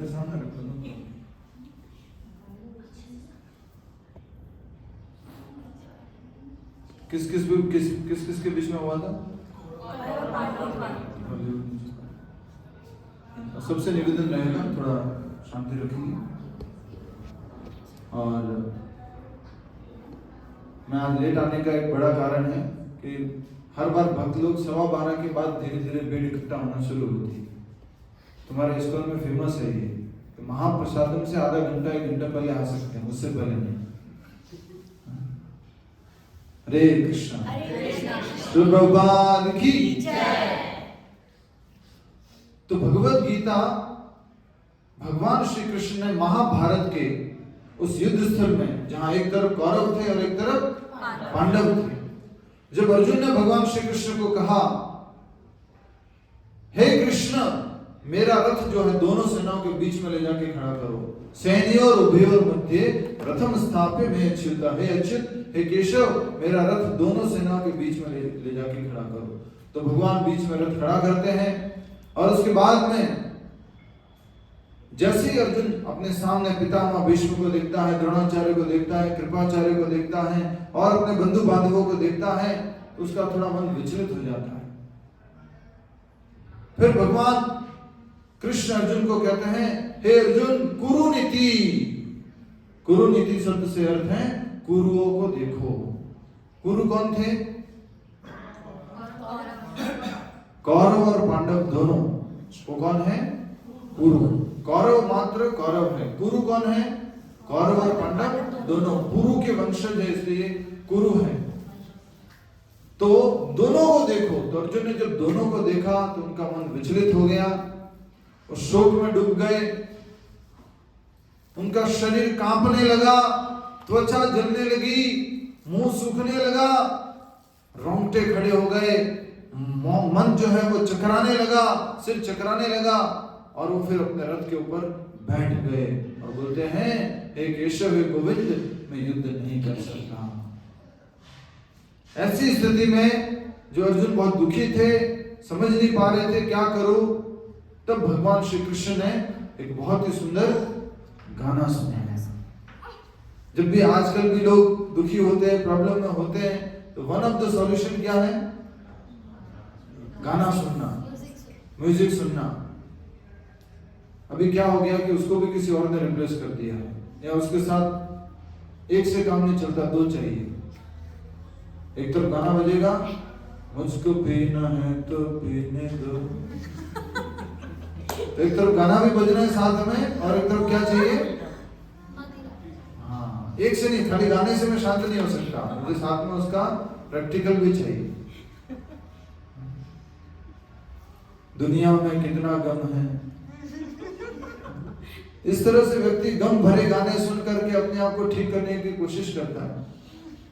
मेरे सामने रख लो। किस किस के बीच में हुआ था? सबसे निवेदन रहेगा थोड़ा शांति रखिए। और मैं आज लेट आने का एक बड़ा कारण है कि हर बार भक्त लोग 12:15 के बाद धीरे धीरे भीड़ इकट्ठा होना शुरू होती है। तुम्हारे स्कूल में फेमस है ये कि महाप्रसादम से आधा घंटा 1 घंटा पहले आ सकते हैं, उससे पहले नहीं। हरे कृष्णा। तो भगवान की जय। तो भगवत गीता भगवान श्री कृष्ण ने महाभारत के उस युद्ध स्थल में, जहां एक तरफ कौरव थे और एक तरफ पांडव थे, जब अर्जुन ने भगवान श्री कृष्ण को कहा, हे कृष्ण, मेरा रथ जो है दोनों सेनाओं के बीच में ले जाके खड़ा करो, सैन्योर उभयोर मध्य रथम स्थाप्य में अच्युता, हे अच्युत, हे केशव, मेरा रथ दोनों सेनाओं के बीच में ले जाके खड़ा करो। तो भगवान बीच में रथ खड़ा करते हैं और उसके बाद में जैसे ही अर्जुन अपने सामने पितामह भीष्म को देखता है, द्रोणाचार्य को देखता है, कृपाचार्य को देखता है और अपने बंधु बांधवों को देखता है, तो उसका थोड़ा मन विचलित हो जाता है। फिर भगवान कृष्ण अर्जुन को कहते हैं, हे अर्जुन, कुरुनीति। कुरुनीति शब्द से अर्थ है कुरुओं को देखो। कुरु कौन थे? कौरव और पांडव दोनों। वो कौन है? कुरु। कौरव मात्र कौरव है, कुरु कौन है? कौरव और पांडव दोनों कुरु के वंशज है, इसलिए कुरु है। तो दोनों को देखो। तो अर्जुन ने जब दोनों को देखा तो उनका मन विचलित हो गया, वो शोक में डूब गए, उनका शरीर कांपने लगा, त्वचा जलने लगी, मुंह सूखने लगा, रोंगटे खड़े हो गए, मन जो है वो चकराने लगा, सिर चकराने लगा और वो फिर अपने रथ के ऊपर बैठ गए और बोलते हैं, हे केशव, हे गोविंद, मैं युद्ध नहीं कर सकता। ऐसी स्थिति में जो अर्जुन बहुत दुखी थे, समझ नहीं पा रहे थे क्या करूं, तब भगवान श्री कृष्ण ने एक बहुत ही सुंदर गाना सुनाया। जब भी आजकल भी लोग दुखी होते हैं, प्रॉब्लम में होते हैं, तो वन ऑफ द सॉल्यूशन क्या है? गाना सुनना, म्यूजिक सुनना। अभी क्या हो गया कि उसको भी किसी और ने रिप्लेस कर दिया है, या उसके साथ एक से काम नहीं चलता, दो चाहिए। एक तरफ गाना बजेगा, मुझको पीना है तो पीने दो, तो एक तरफ गाना भी बजना है साथ में, और एक तरफ क्या चाहिए? हाँ, एक से नहीं, खाली गाने से मैं शांत नहीं हो सकता, मुझे साथ में उसका प्रैक्टिकल भी चाहिए। दुनिया में कितना गम है, इस तरह से व्यक्ति गम भरे गाने सुन करके अपने आप को ठीक करने की कोशिश करता है।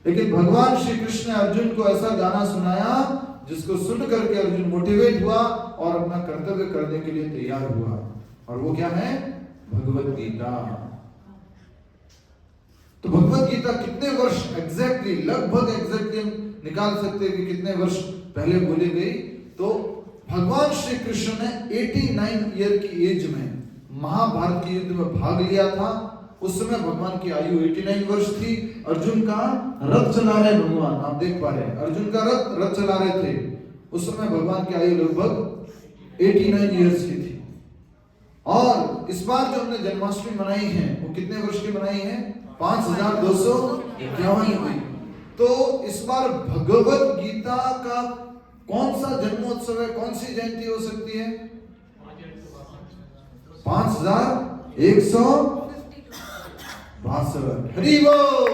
लेकिन भगवान श्री कृष्ण ने अर्जुन को ऐसा गाना सुनाया जिसको सुन करके अर्जुन मोटिवेट हुआ और अपना कर्तव्य करने के लिए तैयार हुआ, और वो क्या है? भगवत गीता। तो भगवत गीता कितने वर्ष एग्जैक्टली, लगभग एग्जैक्टली हम निकाल सकते हैं कि कितने वर्ष पहले बोली गई। तो भगवान श्री कृष्ण ने 89 ईयर की एज में महाभारत के युद्ध में भाग लिया था। उस समय भगवान की आयु 89 वर्ष थी। अर्जुन का रथ चला रहे भगवान, आप देख पा रहे हैं, अर्जुन का रथ चला रहे थे। उस समय भगवान की आयु लगभग 89 ईयर्स की थी। और इस बार जो हमने जन्माष्टमी मनाई है, वो कितने वर्ष की मनाई है? 5251 हुई। तो इस बार भगवत गीता का कौन सा जन्मोत्सव है, कौन सी जयंती हो सकती है? 5162। हरि बोल।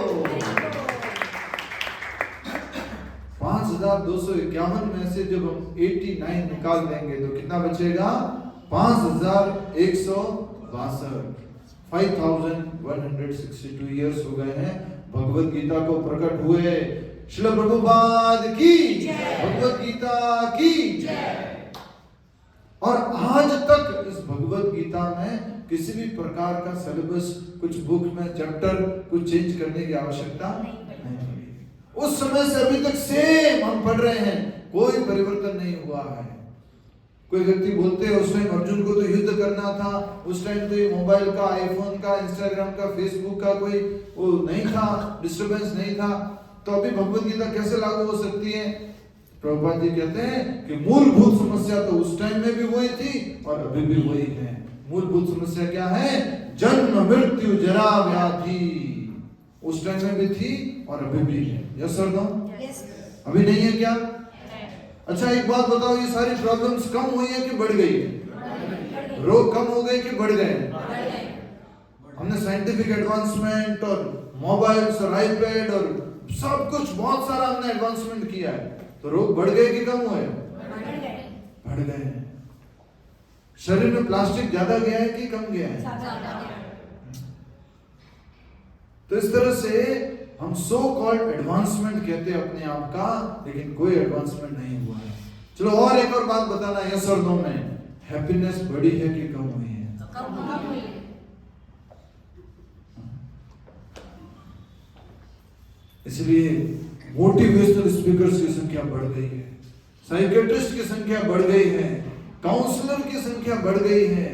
5251 में से जब हम 89 निकाल देंगे तो कितना बचेगा? 5162। 5162 ईयर्स हो गए हैं भगवत गीता को प्रकट हुए। श्रील प्रभुपाद की जय, भगवत गीता की जय। और आज तक इस भगवत गीता में किसी भी प्रकार का सिलेबस, कुछ बुक में चैप्टर कुछ चेंज करने की आवश्यकता नहीं। उस समय से अभी तक सेम हम पढ़ रहे हैं, कोई परिवर्तन नहीं हुआ है। कोई व्यक्ति बोलते हैं उस टाइम अर्जुन को तो युद्ध करना था, उस टाइम तो ये मोबाइल का, आईफोन का, इंस्टाग्राम का, फेसबुक का कोई वो नहीं था, डिस्टरबेंस नहीं था, तो अभी भगवत गीता कैसे लागू हो सकती है? प्रभुपाद जी कहते हैं कि मूलभूत समस्या तो उस टाइम में भी वही थी और अभी भी वही है। मूलभूत समस्या क्या है? जन्म मृत्यु जरा व्याधि। उस टाइम में भी थी और अभी भी है। Yes sir no? अभी नहीं है क्या? अच्छा एक बात बताओ, ये सारी प्रॉब्लम्स कम हुई है कि बढ़ गई है? रोग कम हो गए कि बढ़ गए? हमने साइंटिफिक एडवांसमेंट और मोबाइल्स और आईपैड और सब कुछ बहुत सारा हमने एडवांसमेंट किया है, तो रोग बढ़ गए कि कम हुए? बढ़ गए। शरीर में प्लास्टिक ज्यादा गया है कि कम गया है? तो इस तरह से हम सो कॉल्ड एडवांसमेंट कहते हैं अपने आप का, लेकिन कोई एडवांसमेंट नहीं हुआ है। चलो और एक और बात बताना, यस और नो में हैप्पीनेस बढ़ी है कि कम हुई है? कम हुई है। इसलिए मोटिवेशनल स्पीकर्स की संख्या बढ़ गई है, साइकियाट्रिस्ट की संख्या बढ़ गई है, काउंसलर की संख्या बढ़ गई है,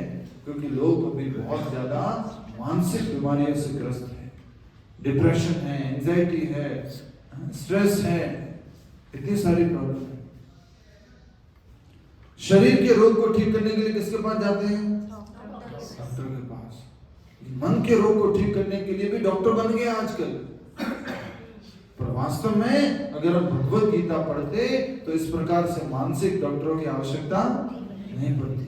क्योंकि लोग अभी बहुत ज्यादा मानसिक बीमारियों से ग्रस्त है। डिप्रेशन है, एंजाइटी है, स्ट्रेस है, इतनी सारी प्रॉब्लम है। शरीर के रोग को ठीक करने के लिए किसके पास जाते हैं? डॉक्टर के पास। मन के रोग को ठीक करने के लिए भी डॉक्टर बन गए आजकल। पर वास्तव में अगर हम भगवत गीता पढ़ते तो इस प्रकार से मानसिक डॉक्टरों की आवश्यकता नहीं पड़ती।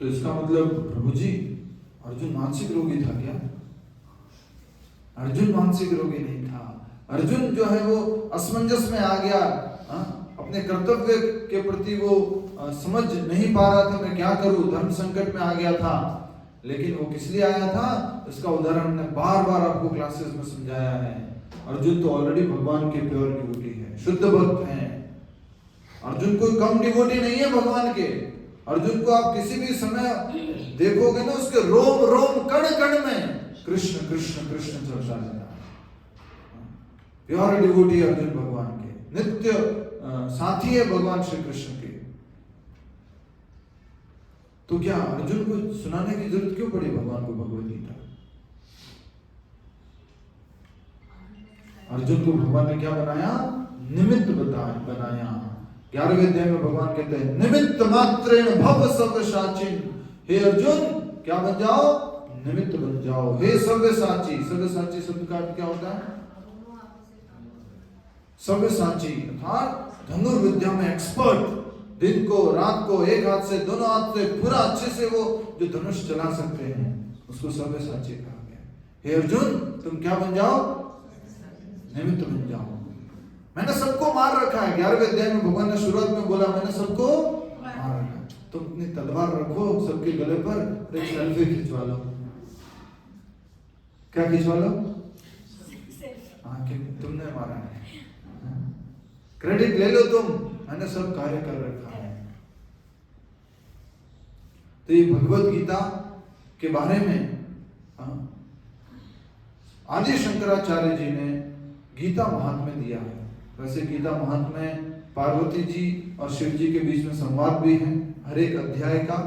तो इसका मतलब प्रभु जी अर्जुन मानसिक रोगी था क्या? अर्जुन मानसिक रोगी नहीं था। अर्जुन जो है वो असमंजस में आ गया, अपने कर्तव्य के प्रति वो समझ नहीं पा रहा था, मैं क्या करूं, धर्म संकट में आ गया था। लेकिन वो किस लिए आया था, इसका उदाहरण हमने बार बार आपको क्लासेस में समझाया है। अर्जुन तो ऑलरेडी भगवान के प्योर डिवोटी है, शुद्ध भक्त हैं। अर्जुन कोई कम डिवोटी नहीं है भगवान के। अर्जुन को आप किसी भी समय देखोगे ना, उसके रोम रोम कण कण में कृष्ण कृष्ण कृष्ण चलता रहता है। प्योर डिवोटी अर्जुन भगवान के, नित्य साथी है भगवान श्री कृष्ण के। तो क्या अर्जुन को सुनाने की जरूरत क्यों पड़ी भगवान को भगवत गीता? अर्जुन को भगवान ने क्या बनाया? निमित्त बनाया। 11वें अध्याय में भगवान कहते हैं निमित्त मात्रेण भव सव्यसाचिन। हे अर्जुन क्या बन जाओ? निमित्त बन जाओ। हे सव्यसाची। सव्यसाची शब्द का अर्थ क्या होता है? सव्यसाची अर्थात धनुर्विद्या में एक्सपर्ट, दिन को रात को एक हाथ से दोनों हाथ से पूरा अच्छे से वो जो धनुष चला सकते हैं, उसको सव्यसाची कहा गया। हे अर्जुन तुम क्या बन जाओ? निमित्त बन जाओ। मैंने सबको मार रखा है। 11वें अध्याय में भगवान ने शुरुआत में बोला मैंने सबको मार रखा है। तुम अपनी तलवार रखो सबके गले पर, एक सेल्फी खिंचवा लो। क्या खिंचवा लो? हाँ कि तुमने मारा है, क्रेडिट ले लो तुम, मैंने सब कार्य कर रखा है। तो ये भगवत गीता के बारे में आदि शंकराचार्य जी ने गीता महात्म्य दिया है। वैसे गीता महात्म्य पार्वती जी और शिव जी के बीच में संवाद भी है हर एक अध्याय का।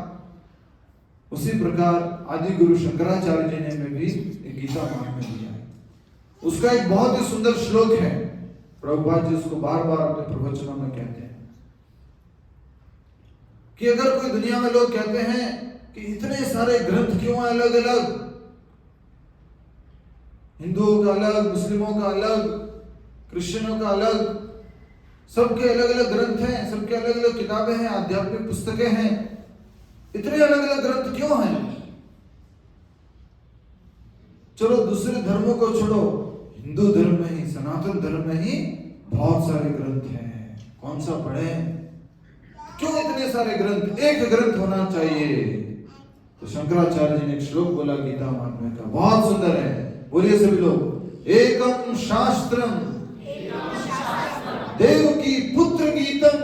उसी प्रकार आदि गुरु शंकराचार्य जी ने भी एक गीता महात्म्य दिया है। उसका एक बहुत ही सुंदर श्लोक है, प्रभुपाद जी उसको बार बार अपने प्रवचनों में कहते हैं कि अगर कोई दुनिया में लोग कहते हैं कि इतने सारे ग्रंथ क्यों हैं अलग अलग, हिंदुओं का अलग, मुस्लिमों का अलग, क्रिश्चियनों का अलग, सबके अलग अलग ग्रंथ हैं, सबके अलग अलग किताबें हैं, आध्यात्मिक पुस्तकें हैं, इतने अलग अलग ग्रंथ क्यों हैं? चलो दूसरे धर्मों को छोड़ो, हिंदू धर्म में ही, सनातन धर्म में ही बहुत सारे ग्रंथ हैं, कौन सा पढ़े? क्यों इतने सारे ग्रंथ? एक ग्रंथ होना चाहिए। तो शंकराचार्य जी ने एक श्लोक बोला गीता महात्म्य का, बहुत सुंदर है, बोलिए सभी लोग, एकम शास्त्रम देवकी पुत्र गीतम।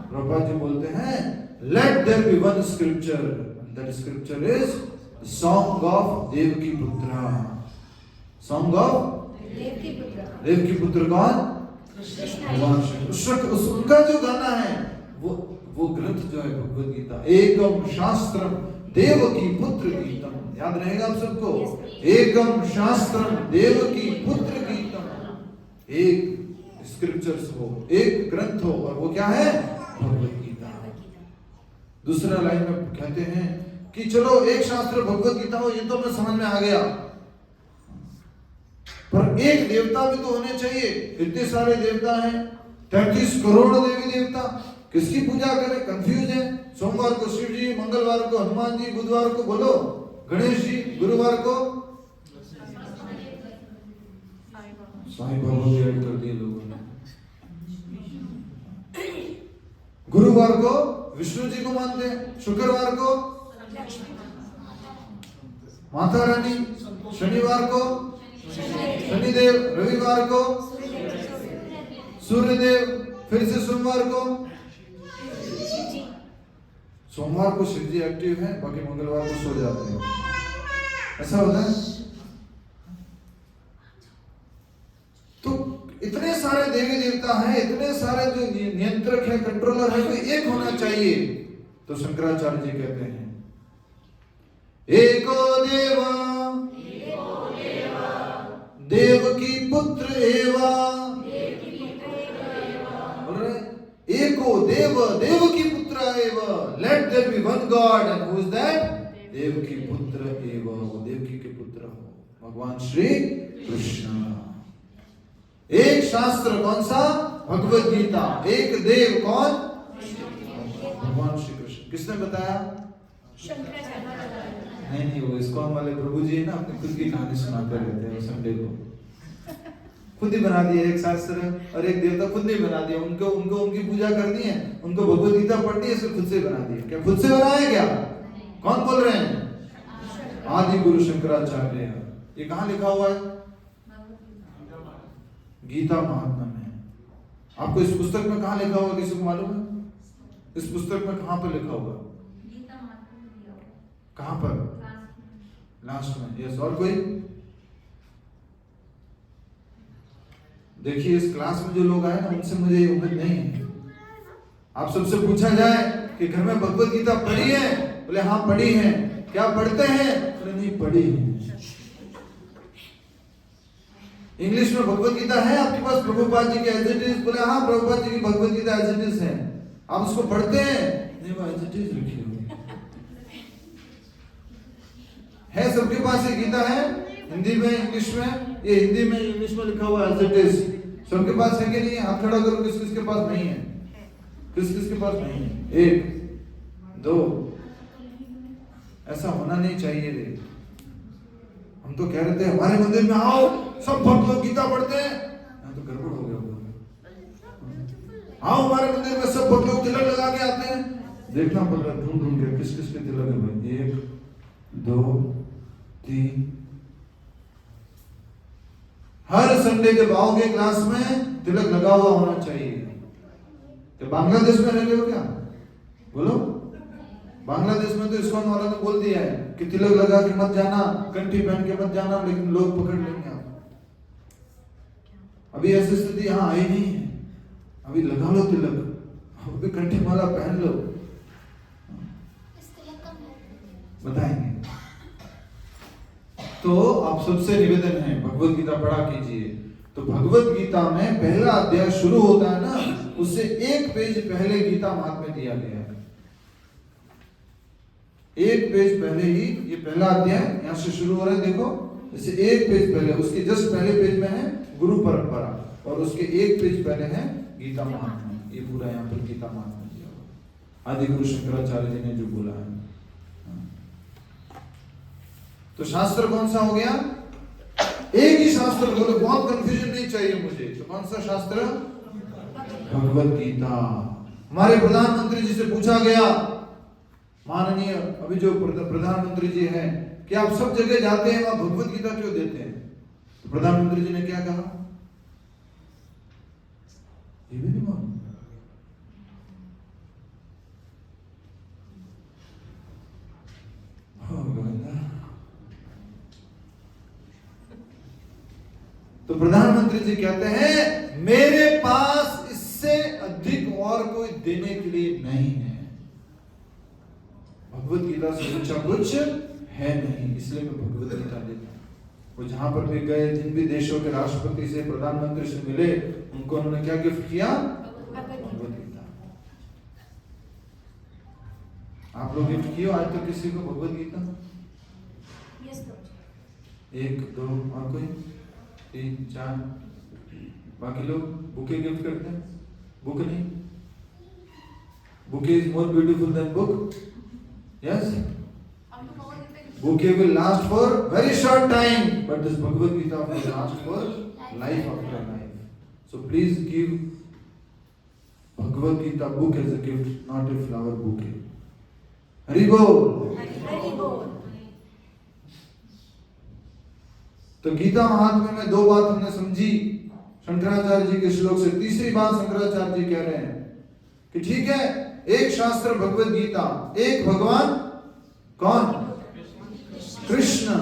प्रभुपाद जी बोलते हैं let there be one scripture, that scripture is song of Devaki पुत्र। सॉन्ग ऑफ देवकी पुत्र कौन? भगवान श्री कृष्ण उनका जो गाना है वो ग्रंथ जो है भगवद गीता, एकम शास्त्रम देवकी पुत्र गीतम, याद रहेगा आप सबको, एकम शास्त्रम देवकी पुत्र गीतम, एक स्क्रिप्चर्स हो, एक ग्रंथ हो, और वो क्या है? भगवद गीता। दूसरा लाइन में कहते हैं कि चलो एक शास्त्र भगवद गीता हो, ये तो मैं समझ में आ गया, पर एक देवता भी तो होने चाहिए। इतने सारे देवता हैं, 33 करोड़ देवी देवता, किसकी पूजा करें? कंफ्यूज है। सोमवार को शिव जी, मंगलवार को हनुमान जी, बुधवार को बोलो गणेश जी, गुरुवार को साईं बाबा भी ऐड कर दिए लोगों ने, गुरुवार को विष्णु जी को मानते हैं, शुक्रवार को माता रानी, शनिवार को शनिदेव, रविवार को सूर्यदेव, फिर से सोमवार को शिव जी एक्टिव है, बाकी मंगलवार को सो जाते हैं, ऐसा होता है। तो इतने सारे देवी देवता हैं, इतने सारे जो नियंत्रक है, कंट्रोलर है, तो एक होना चाहिए। तो शंकराचार्य जी कहते हैं एको देवा देवकी पुत्र एवा, एको देव देवकी पुत्र एव, let there be one god, and who is that? Devaki पुत्र एव, वो देवकी के पुत्र हो भगवान श्री कृष्ण। एक शास्त्र कौन सा? भगवद गीता। एक देव कौन? भगवान श्री कृष्ण। किसने बताया? नहीं, वो इस्कॉन वाले प्रभु जी है ना, अपनी खुद की कहानी सुनाते रहते हैं संडे को। खुद ही बना दिया एक शास्त्र और एक देवता, खुद नहीं बना दिया, उनको उनकी पूजा करनी है, उनको भगवद गीता पढ़नी है, इसलिए खुद से बना दिया। क्या खुद से बनाया क्या? कौन बोल रहे हैं? आदि गुरु शंकराचार्य। ये कहाँ लिखा हुआ है? गीता महात्मा में। आपको इस पुस्तक में कहाँ लिखा हुआ, किसी को मालूम है? इस पुस्तक में कहाँ पर लिखा हुआ? कहाँ पर? लास्ट में। यस, और कोई? देखिए, इस क्लास में जो लोग आए ना, उनसे मुझे ये उम्मीद नहीं है। आप सबसे पूछा जाए कि घर में भगवद गीता पढ़ी है? बोले हाँ पढ़ी है। क्या पढ़ते हैं? बोले नहीं पढ़ी है। इंग्लिश में भगवद गीता है आपके पास प्रभुपाद जी के एज इट इज? बोले हाँ प्रभुपाद जी की Bhagavad Gita as it is है। आप उसको पढ़ते हैं? नहीं, वो एज इट इज लिखी हुई है। सबके पास ये गीता है, हिंदी में, इंग्लिश में। ये हिंदी में, इंग्लिश में लिखा हुआ एज इट इज। सबके पास है कि नहीं है? हाथ खड़ा करो, किस किस के पास नहीं है? किस किस के पास नहीं है? एक, दो। ऐसा होना नहीं चाहिए रे। हम तो कह रहे थे हमारे मंदिर में आओ, सब भक्त लोग गीता पढ़ते हैं। तो गड़बड़ हो गया। आओ हमारे मंदिर में, सब भक्त लोग तिलक लगा के आते हैं। देखना पड़ रहा ढूंढ ढूंढ के किस किस के तिलक है भाई। 1 2 3। हर संडे जब आओगे क्लास में, तिलक लगा हुआ होना चाहिए। तो बांग्लादेश में रहते हो क्या? बोलो। बांग्लादेश में तो इस्कॉन वालों ने बोल दिया है कि तिलक लगा के मत जाना, कंठी पहन के मत जाना, लेकिन लोग पकड़ लेंगे आप। अभी ऐसी स्थिति यहाँ आई नहीं है। अभी लगा लो तिलक, अभी कंठी माला पहन लो, बताएंगे। तो आप सबसे निवेदन है, भगवद गीता पढ़ा कीजिए। तो भगवद गीता में पहला अध्याय शुरू होता है ना, उससे एक पेज पहले गीता महात्म्य दिया गया है। एक पेज पहले ही ये पहला अध्याय यहाँ से शुरू हो रहा है। देखो, जैसे एक पेज पहले, उसके जस्ट पहले पेज में है गुरु परंपरा, और उसके एक पेज पहले है गीता महात्म्य। ये पूरा यहाँ पर गीता महात्म्य दिया हुआ आदि गुरु शंकराचार्य जी ने जो बोला है। तो शास्त्र कौन सा हो गया? एक ही शास्त्र बोलो, बहुत कंफ्यूजन नहीं चाहिए मुझे। तो कौन सा शास्त्र? भगवद गीता। हमारे प्रधानमंत्री जी से पूछा गया, माननीय अभी जो प्रधानमंत्री जी हैं, कि आप सब जगह जाते हैं, वहां भगवद गीता क्यों देते हैं? तो प्रधानमंत्री जी ने क्या कहा? ये भी नहीं मालूम। तो प्रधानमंत्री जी कहते हैं मेरे पास इससे अधिक और कोई देने के लिए नहीं है। भगवत गीता से ऊंचा कुछ है नहीं, इसलिए मैं भगवत गीता लेता हूँ। वो जहां पर भी गए, जिन भी देशों के राष्ट्रपति से, प्रधानमंत्री से मिले, उनको उन्होंने क्या गिफ्ट किया? भगवत गीता। आप लोग गिफ्ट किए आज तक किसी को भगवत गीता? एक दो और कोई? 3 4? बाकी लोग बुके गिफ्ट करते हैं? बुक नहीं, bouquet is more beautiful then book. Yes, bouquet will last for very short time, but this Bhagavad Gita will last for life after life. So please give Bhagavad Gita book as a gift, not a flower bouquet. Hari Bol. Hari Bol. तो गीता महात्म्य में 2 बात हमने समझी शंकराचार्य जी के श्लोक से। तीसरी बात शंकराचार्य जी कह रहे हैं कि ठीक है, एक शास्त्र भगवत गीता, एक भगवान कौन? कृष्ण।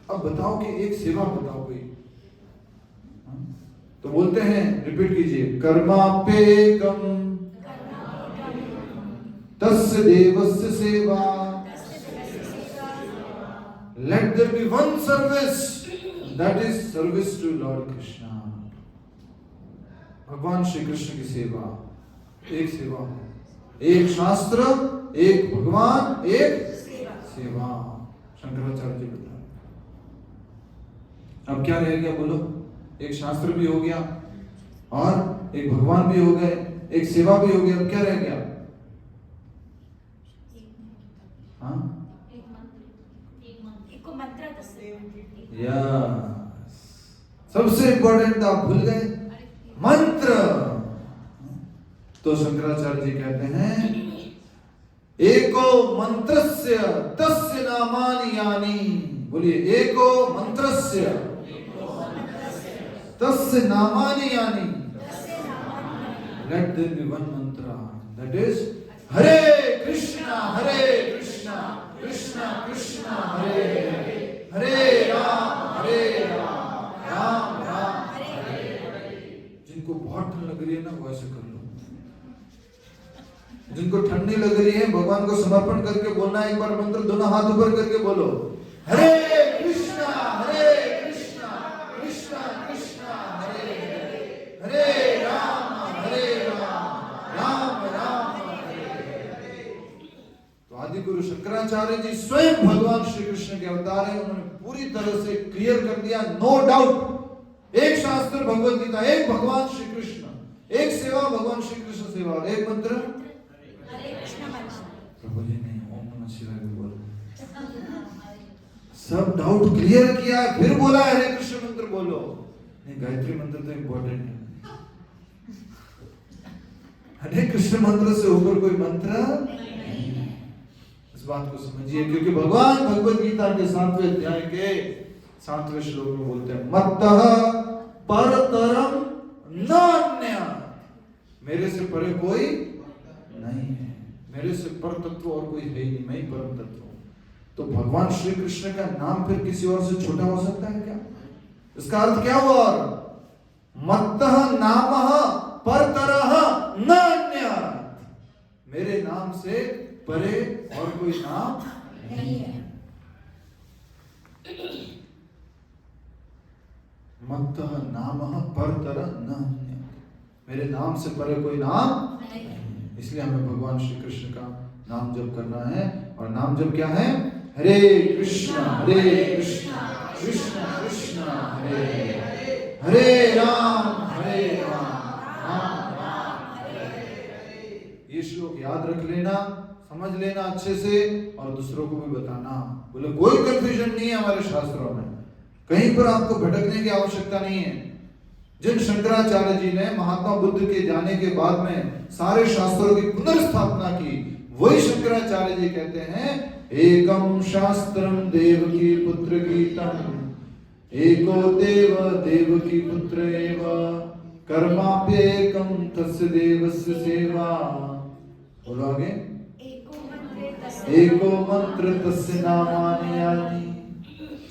अब बताओ कि एक सेवा बताओ कोई। तो बोलते हैं, रिपीट कीजिए, कर्माप्येकम तस्य देवस्य सेवा, let there be one service, that is service to lord Krishna. भगवान श्री कृष्ण की सेवा, एक सेवा, एक शास्त्र, एक भगवान, एक सेवा। शंकराचार्य जी बता रहे। अब क्या रह गया बोलो? एक शास्त्र भी हो गया और एक भगवान भी हो गए, एक सेवा भी हो गया। अब क्या रह गया? हाँ, यस, सबसे इंपॉर्टेंट आप भूल गए, मंत्र। तो शंकराचार्य जी कहते हैं, एको मंत्रस्य तस्य नामानि यानि। बोलिए, एको मंत्रस्य तस्य नामानि यानि, लेट देयर बी वन मंत्र, दैट इज हरे कृष्णा कृष्णा कृष्णा हरे हरे, हरे राम राम राम हरे। जिनको बहुत ठंड लग रही है ना, वो ऐसे कर लो। जिनको ठंड नहीं लग रही है, भगवान को समर्पण करके बोलना है एक बार मंत्र, दोनों हाथ ऊपर करके बोलो, हरे कृष्णा कृष्णा कृष्णा हरे हरे, हरे राम राम राम हरे हरे। तो आदि गुरु शंकराचार्य जी स्वयं भगवान श्री कृष्ण के अवतार हैं। उन्होंने पूरी तरह से क्लियर कर दिया, नो डाउट। एक शास्त्र भगवत गीता, एक भगवान श्री कृष्ण, एक सेवा भगवान श्री कृष्ण सेवा, और एक मंत्र प्रभु जी ने ओम नमः शिवाय बोला। सब डाउट क्लियर किया, फिर बोला हरे कृष्ण मंत्र बोलो। नहीं, गायत्री मंत्र तो इम्पोर्टेंट है। हरे कृष्ण मंत्र से ऊपर कोई मंत्र नहीं। इस बात को समझिए, क्योंकि भगवान भगवत गीता के 7वें अध्याय के 7वें श्लोक में बोलते हैं, मत्तः परतरम नान्यः। मेरे से परे कोई नहीं है, मेरे से पर तत्व और कोई है ही नहीं, मैं ही परम तत्व हूं। तो भगवान श्री कृष्ण का नाम फिर किसी और से छोटा हो सकता है क्या? इसका अर्थ क्या हुआ? मत्तः नामः परतरः नान्यः। मेरे नाम से परे और कोई नाम नहीं है। मत्तः नामः परतरः नान्यः, मेरे नाम से परे कोई नाम नहीं। इसलिए हमें भगवान श्री कृष्ण का नाम जप करना है। और नाम जप क्या है? हरे कृष्णा कृष्णा कृष्णा हरे हरे, हरे राम राम राम हरे हरे। ये श्लोक याद रख लेना, समझ लेना अच्छे से, और दूसरों को भी बताना। बोले कोई कंफ्यूजन नहीं है हमारे शास्त्रों में, कहीं पर आपको भटकने की आवश्यकता नहीं है। जिन शंकराचार्य जी ने महात्मा बुद्ध के जाने के बाद में सारे शास्त्रों की पुनर्स्थापना की, वही शंकराचार्य जी कहते हैं, एकम शास्त्रम देवकी पुत्र गीतम, एको देव देवकी पुत्र एव, कर्माप्येकम तस्य देवस्य सेवा। बोलो आगे, एको मंत्र तस्य नामानि यानि।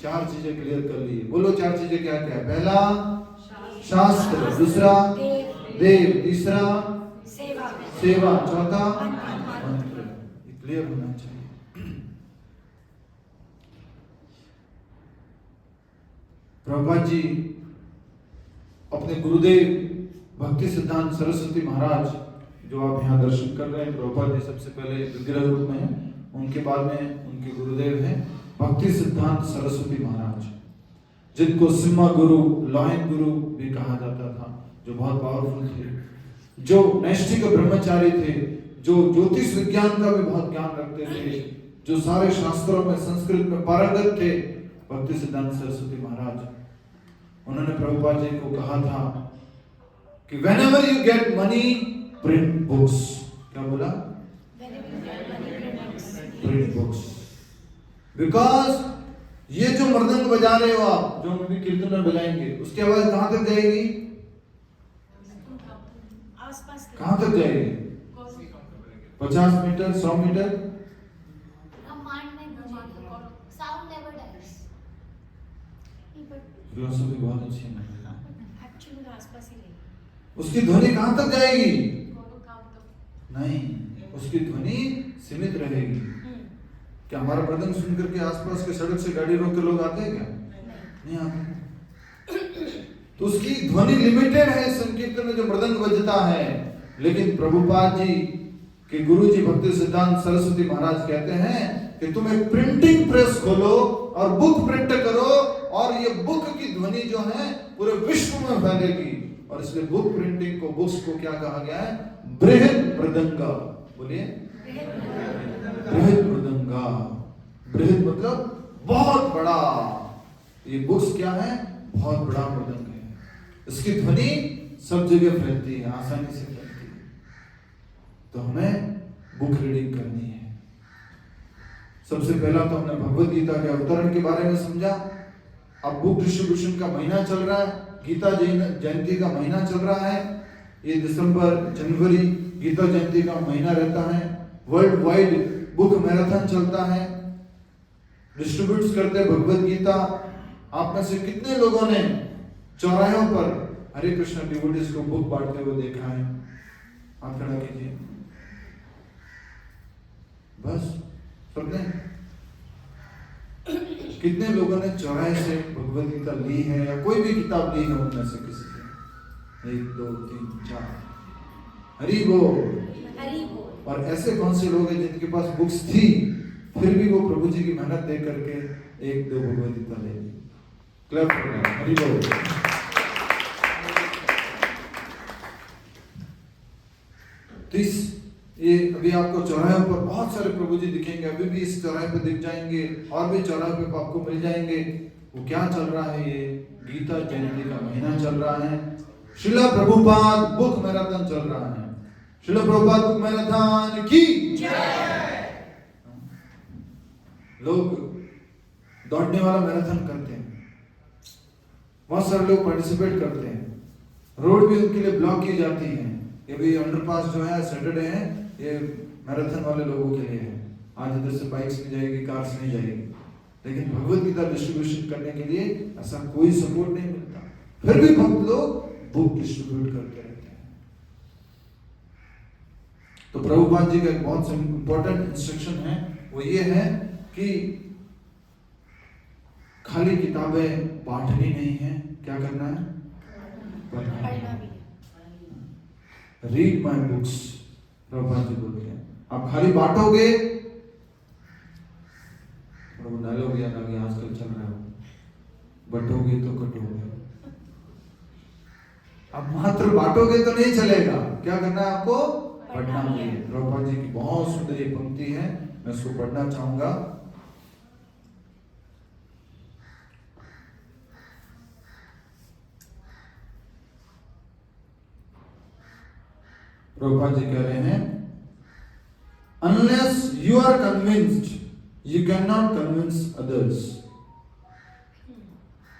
4 चीजें क्लियर कर ली। बोलो 4 चीजें क्या क्या है? पहला शास्त्र, दूसरा देव, तीसरा सेवा, चौथा मंत्र। क्लियर होना चाहिए। प्रभुपाद जी अपने गुरुदेव भक्ति सिद्धांत सरस्वती महाराज, जो आप यहाँ दर्शन कर रहे हैं, प्रभुपाद जी सबसे पहले विग्रह रूप में हैं, उनके बाद में उनके गुरुदेव हैं भक्ति सिद्धांत सरस्वती महाराज, जिनको सिम्हा गुरु, लायन गुरु भी कहा जाता था, जो बहुत पावरफुल थे, जो नैष्ठिक ब्रह्मचारी थे, जो ज्योतिष विज्ञान का भी बहुत ज्ञान रखते थे, जो सारे शास्त्रों में संस्कृत में पारंगत थे, भक्ति सिद्धांत सरस्वती महाराज। उन्होंने प्रभुपाद जी को कहा था कि whenever you get money, print books। क्या बोला? print books, because ये जो मृदंग बजा रहे हो आप, जो हम भी कीर्तन में बजाएंगे, उसकी आवाज कहां तक जाएगी? आसपास कहां तक जाएगी? 50 मीटर, 100 मीटर? फिलोसफी बहुत अच्छी है। एक्चुअली आसपास ही नहीं। उसकी ध्वनि कहां तक जाएगी? नहीं, उसकी ध्वनि सीमित रहेगी। क्या हमारा मृदंग सुनकर के आसपास के सड़क से गाड़ी रोक के लोग आते हैं क्या? नहीं आते। तो उसकी ध्वनि लिमिटेड है संकीर्तन में जो मृदंग बजता है। लेकिन प्रभुपाद जी के गुरु जी भक्ति सिद्धांत सरस्वती महाराज कहते हैं कि तुम एक प्रिंटिंग प्रेस खोलो और बुक प्रिंट करो, और ये बुक की ध्वनि जो है पूरे विश्व में फैलेगी। और इसलिए बुक प्रिंटिंग को, बुक्स को क्या कहा गया है? बृहद मृदंगा। बोलिए, बृहद मृदंगा। बृहद मतलब बहुत बड़ा। ये बुक्स क्या है? बहुत बड़ा मृदंग है। इसकी ध्वनि सब जगह फैलती है, आसानी से फैलती है। तो हमें बुक रीडिंग करनी है। सबसे पहला तो हमने भगवत गीता के अवतरण के बारे में समझा। अब बुक डिस्ट्रीब्यूशन का महीना चल रहा है, गीता जयंती का महीना चल रहा है। ये दिसंबर, जनवरी गीता जयंती का महीना रहता है। वर्ल्ड वाइड बुक मैराथन चलता है, डिस्ट्रीब्यूट करते भगवत गीता। आप में से कितने लोगों ने चौराहों पर हरे कृष्ण डिवोटीज को बुक बांटते हुए देखा है? आप खड़ा कीजिए। बस सबने? कितने लोगों ने चौराहे से भगवत गीता ली है, या कोई भी किताब ली है उनमें से किसी ने? 1 2 3 4। हरि बोल। और ऐसे कौन से लोग हैं जिनके पास बुक्स थी, फिर भी वो प्रभु जी की मेहनत दे करके 1 2 भगवत गीता ले ली? क्लैप करें, हरि बोल। तो ये अभी आपको चौराहे पर बहुत सारे प्रभु जी दिखेंगे, अभी भी इस चौराहे पे दिख जाएंगे, और भी चौराहे पे आपको मिल जाएंगे। वो क्या चल रहा है? ये गीता जयंती का महीना चल रहा है। श्रील प्रभुपाद बुक मैराथन चल रहा है। श्रील प्रभुपाद बुक मैराथन की जय। लोग दौड़ने वाला मैराथन करते हैं, बहुत सारे लोग पार्टिसिपेट करते हैं। रोड भी उनके लिए ब्लॉक की जाती है। ये भी अंडरपास जो है सैटरडे है, ये मैराथन वाले लोगों के लिए है। आज इधर से बाइक्स नहीं जाएगी, कार्स नहीं जाएगी। लेकिन भगवत गीता डिस्ट्रीब्यूशन करने के लिए ऐसा कोई सपोर्ट नहीं मिलता, फिर भी भक्त लोग बुक डिस्ट्रीब्यूट करते रहते हैं। तो प्रभुपाद जी का एक बहुत इंपॉर्टेंट इंस्ट्रक्शन है, वो ये है कि खाली किताबें बांटनी नहीं है। क्या करना है? पढ़ना भी। Read my books, Prabhupada ji बोलते हैं। आप खाली बांटोगे, डायलॉग याद आ गया आजकल चल रहा है, बटोगे तो कटोगे। आप मात्र बांटोगे तो नहीं चलेगा, क्या करना है आपको? पढ़ना भी है। प्रभुपाद जी की बहुत सुंदर ये पंक्ति है, मैं इसको पढ़ना चाहूंगा। प्रभुपाद जी कह रहे हैं, unless you are convinced, you cannot convince others.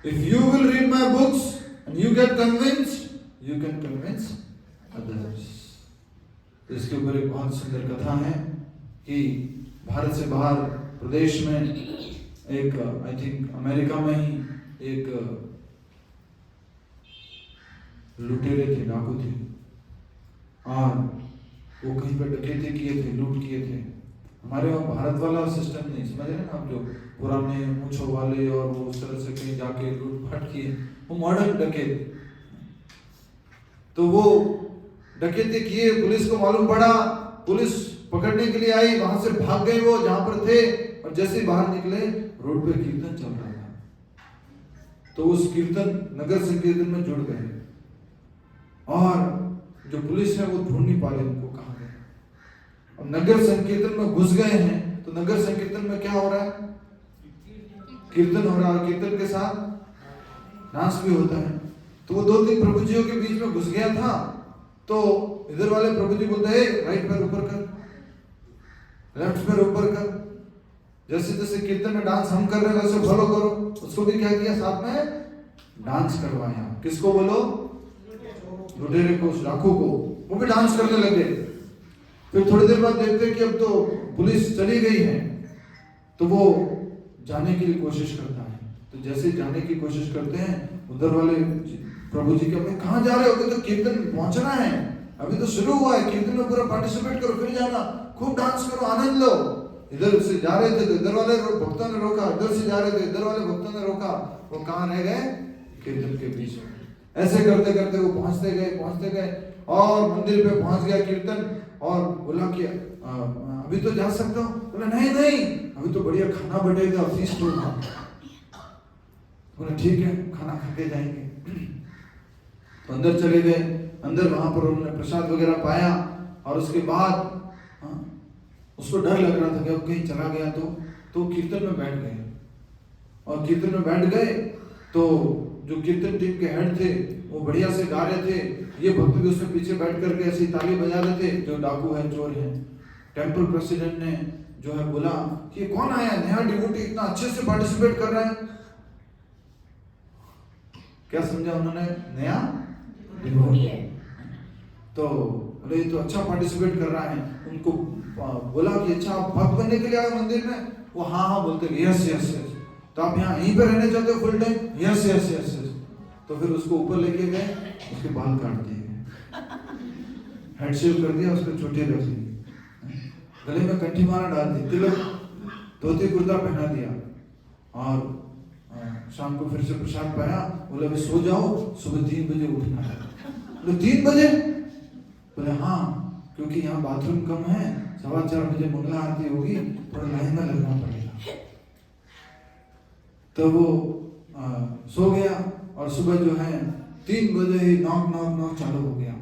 If you will read my books and you get convinced, you can convince others. तो इसके ऊपर एक बहुत सुंदर कथा है कि भारत से बाहर प्रदेश में एक, आई थिंक अमेरिका में ही एक लुटेरे थे, डाकू थे, और वो कहीं पर डकैती किए थे, लूट किए थे। हमारे वहाँ भारत वाला सिस्टम नहीं, समझ रहे ना आप, जो पुराने मूंछों वाले और वो उस तरह से कहीं जाके लूटपाट किए, वो मॉडर्न डकैत। तो वो डकैती किए, पुलिस को मालूम पड़ा, पुलिस पकड़ने के लिए आई, वहां से भाग गए वो जहां पर थे, और जैसे ही बाहर निकले रोड पे कीर्तन चल रहा था, तो उस कीर्तन नगर संकीर्तन में जुड़ गए, और जो पुलिस है वो ढूंढ नहीं पा रही उनको कहां गए। अब नगर संकीर्तन में घुस गए हैं, तो नगर संकीर्तन में क्या हो रहा है, कीर्तन हो रहा है, कीर्तन के साथ डांस भी होता है। तो वो 2-3 प्रभुजियों के बीच में घुस गया था, तो इधर वाले प्रभुजी बोलते हैं राइट पैर ऊपर कर, लेफ्ट पैर ऊपर कर, जैसे जैसे कीर्तन में डांस हम कर रहे हैं वैसे फॉलो करो। उसको भी क्या किया, साथ में डांस करवाया। किसको बोलो, लुटेरे को, डाकू को, वो भी डांस करने लगे। फिर थोड़ी देर बाद देखते हैं कि अब तो पुलिस चली गई है, तो वो जाने के लिए कोशिश करता है। तो जैसे जाने की कोशिश करते हैं, उधर वाले प्रभु जी कहते हैं कहाँ जा रहे हो, तो कीर्तन पहुंचना है, अभी तो शुरू हुआ है, कीर्तन में पूरा पार्टिसिपेट करो, फिर जाना, खूब डांस करो, आनंद लो। इधर से जा रहे थे तो इधर वाले भक्तों ने रोका, इधर से जा रहे थे इधर वाले भक्तों ने रोका, वो कहाँ रह गए, कीर्तन के बीच में। ऐसे करते करते वो पहुंचते गए और मंदिर पे पहुंच गया कीर्तन, और बोला कि अभी तो जा सकता हूँ, बोला नहीं अभी तो बढ़िया खाना बनेगा, फीस्ट होगा। बोला ठीक है, खाना खा के जाएंगे। तो अंदर चले गए, अंदर वहां पर उन्होंने प्रसाद वगैरह पाया, और उसके बाद उसको डर लग रहा था कि अब कहीं चला गया तो कीर्तन में बैठ गए, और कीर्तन में बैठ गए तो जो कीर्तन टीम के हेड थे वो बढ़िया से गा रहे थे, ये भक्त भी उसमें पीछे बैठ करके ऐसी ताली बजा रहे थे, जो डाकू है, चोर है। टेंपल प्रेसिडेंट ने जो है बोला कि कौन आया नया डिवोटी, इतना अच्छे से पार्टिसिपेट कर रहा है। क्या समझा उन्होंने, नया डिवोटी है, तो बोले ये तो अच्छा पार्टिसिपेट कर रहा है। उनको बोला कि अच्छा आप भक्त बनने के लिए आए मंदिर में, वो हाँ बोलते यस। तो आप यहाँ यहीं पे रहने चाहते हो फुल टाइम, यस। तो फिर उसको ऊपर लेके गए, उसके बाल काट दिए, हेड शेव कर दिया, उसको चोटी रख दी, गले में कंठी माला डाल दी, तिलक, धोती कुर्ता पहना दिया, और शाम को फिर से प्रसाद पाया। बोले अभी सो जाओ, सुबह 3 बजे उठना है। बोले 3 बजे? बोले हाँ, क्योंकि यहाँ बाथरूम कम है, 4:15 बजे मंगला आरती होगी, थोड़ा लाइन में लगना पड़ेगा। तो वो सो गया, और सुबह जो है 3 बजे ही नॉक चालू हो गया,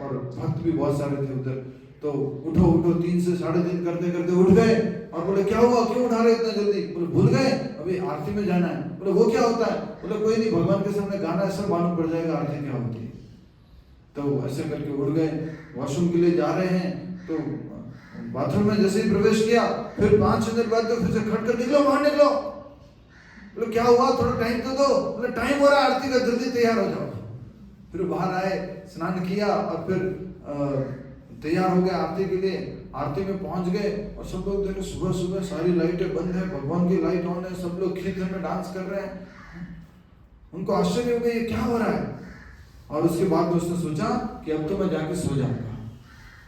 और भक्त भी बहुत सारे थे उधर। तो उठो 3 से 3:30 करते उठ गए, और बोले क्या हुआ, क्यों उठा रहे इतना जल्दी? बोले भूल गए, अभी आरती में जाना है। बोले वो क्या होता है? बोले कोई नहीं, भगवान के सामने गाना है, सब मालूम पड़ जाएगा आरती क्या होती है। तो ऐसे करके उठ गए, वॉशरूम के लिए जा रहे हैं, तो बाथरूम में जैसे ही प्रवेश किया, फिर 5 मिनट बाद तो फिर से खट कर निकलो, बाहर निकलो। बोले क्या हुआ, थोड़ा टाइम तो दो। बोले टाइम हो रहा है आरती का, जल्दी तैयार हो जाओ। फिर बाहर आए, स्नान किया, और फिर तैयार हो गए आरती के लिए। आरती में पहुंच गए, और सब लोग देखे सुबह सारी लाइटें बंद है, भगवान की लाइट ऑन है, सब लोग कीर्तन में डांस कर रहे हैं। उनको आश्चर्य हो गया ये क्या हो रहा है। और उसके बाद उसने सोचा कि अब तो मैं जाके सो जाऊंगा,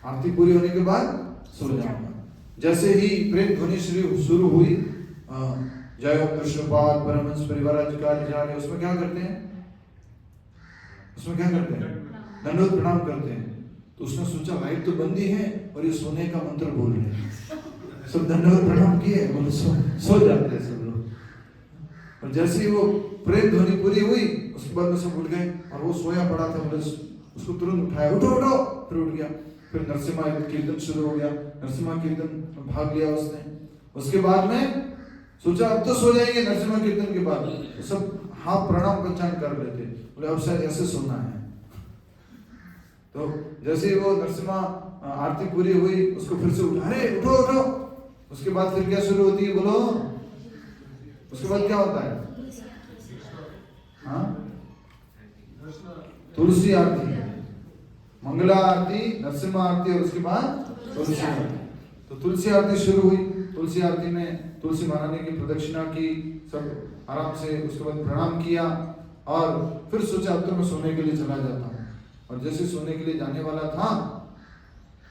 आरती पूरी होने के बाद सो जाऊंगा। जैसे ही प्रेम ध्वनि शुरू हुई, जय हो कृष्णपाद परमहंस परिवाराधिकारी, उसमें क्या करते हैं, दंडवत प्रणाम करते हैं। तो उसने सोचा लाइट तो बंद ही है, और ये सोने का मंत्र बोल रहे हैं, सब दंडवत प्रणाम किए, बोले सो जाते हैं सब लोग। और जैसे ही वो प्रेम ध्वनि पूरी हुई, उसके बाद में सब उठ गए, और वो सोया पड़ा था, बोले उसको तुरंत उठाया, उठो, फिर उठ गया। फिर नरसिम्हा कीर्तन शुरू हो गया, नरसिम्हा कीर्तन भाग लिया उसने। उसके बाद में सोचा अब तो सो जाएंगे नरसिम्हा कीर्तन के बाद, तो सब हाँ प्रणाम पंचांग कर रहे थे, बोले अब शायद ऐसे सोना है। तो जैसे ही वो नरसिम्हा आरती पूरी हुई, उसको फिर से उठा, अरे उठो। उसके बाद फिर क्या शुरू होती है, बोलो उसके बाद क्या होता है, हाँ तुलसी आरती, मंगला आरती, नरसिम्हा आरती, और उसके बाद तुलसी आरती। तो तुलसी आरती शुरू हुई। तुलसी आरती में तुलसी महारानी की प्रदक्षिणा की, सब आराम से, उसके बाद प्रणाम किया, और फिर सोचा अब तो मैं सोने के लिए चला जाता हूँ। और जैसे सोने के लिए जाने वाला था,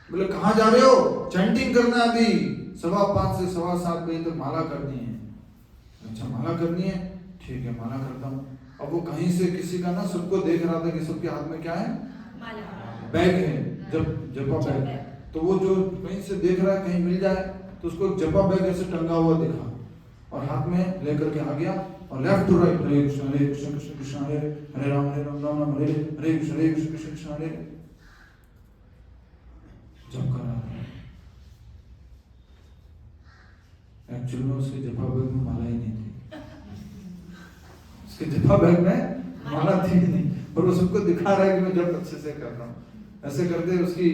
बोले कहाँ जा रहे हो? चैंटिंग करना अभी 5:15 से 7:15 बजे तक माला करनी है। अच्छा माला करनी है, ठीक है माला करता हूँ। अब वो कहीं से किसी का ना सबको देख रहा था कि सबके हाथ में क्या है, बैग है, जपा बैग। तो वो जो कहीं से देख रहा है कहीं मिल जाए तो उसको जपा बैग ऐसे टंगा हुआ दिखा और हाथ में लेकर के आ गया और लेफ्ट टू राइट, हरे कृष्ण कृष्ण कृष्ण हरे हरे राम राम राम हरे हरे कृष्ण कृष्ण कृष्ण हरे जप कर रहा था। एक्चुअली में उसके जपा बैग में माला ही नहीं थी, उसके जपा बैग में माला थी नहीं, और वो सबको दिखा रहा है कि मैं जप अच्छे से कर रहा हूँ। ऐसे करते उसकी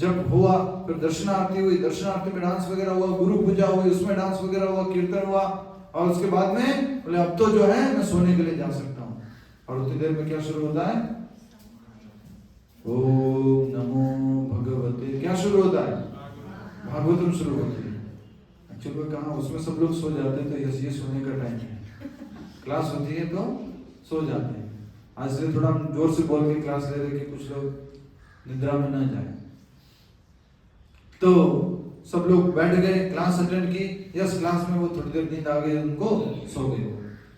जब हुआ, फिर दर्शनार्थी हुई, दर्शनार्थी में डांस वगैरह हुआ, गुरु पूजा हुई उसमें डांस वगैरह हुआ, कीर्तन हुआ, और उसके बाद में बोले अब तो जो है मैं सोने के लिए जा सकता हूँ। और उतनी देर में क्या शुरू होता है, ओम नमो भगवते, क्या शुरू होता है, भागवतम शुरू होती है। एक्चुअली कहाँ उसमें सब लोग सो जाते हैं, तो ये सोने का टाइम है, क्लास होती है तो सो जाते हैं। आज से थोड़ा जोर से बोल के क्लास ले रहे कि कुछ लोग निद्रा में ना जाए। तो सब लोग बैठ गए, क्लास अटेंड की, यस क्लास में वो थोड़ी देर नींद आ गई उनको, सो गए।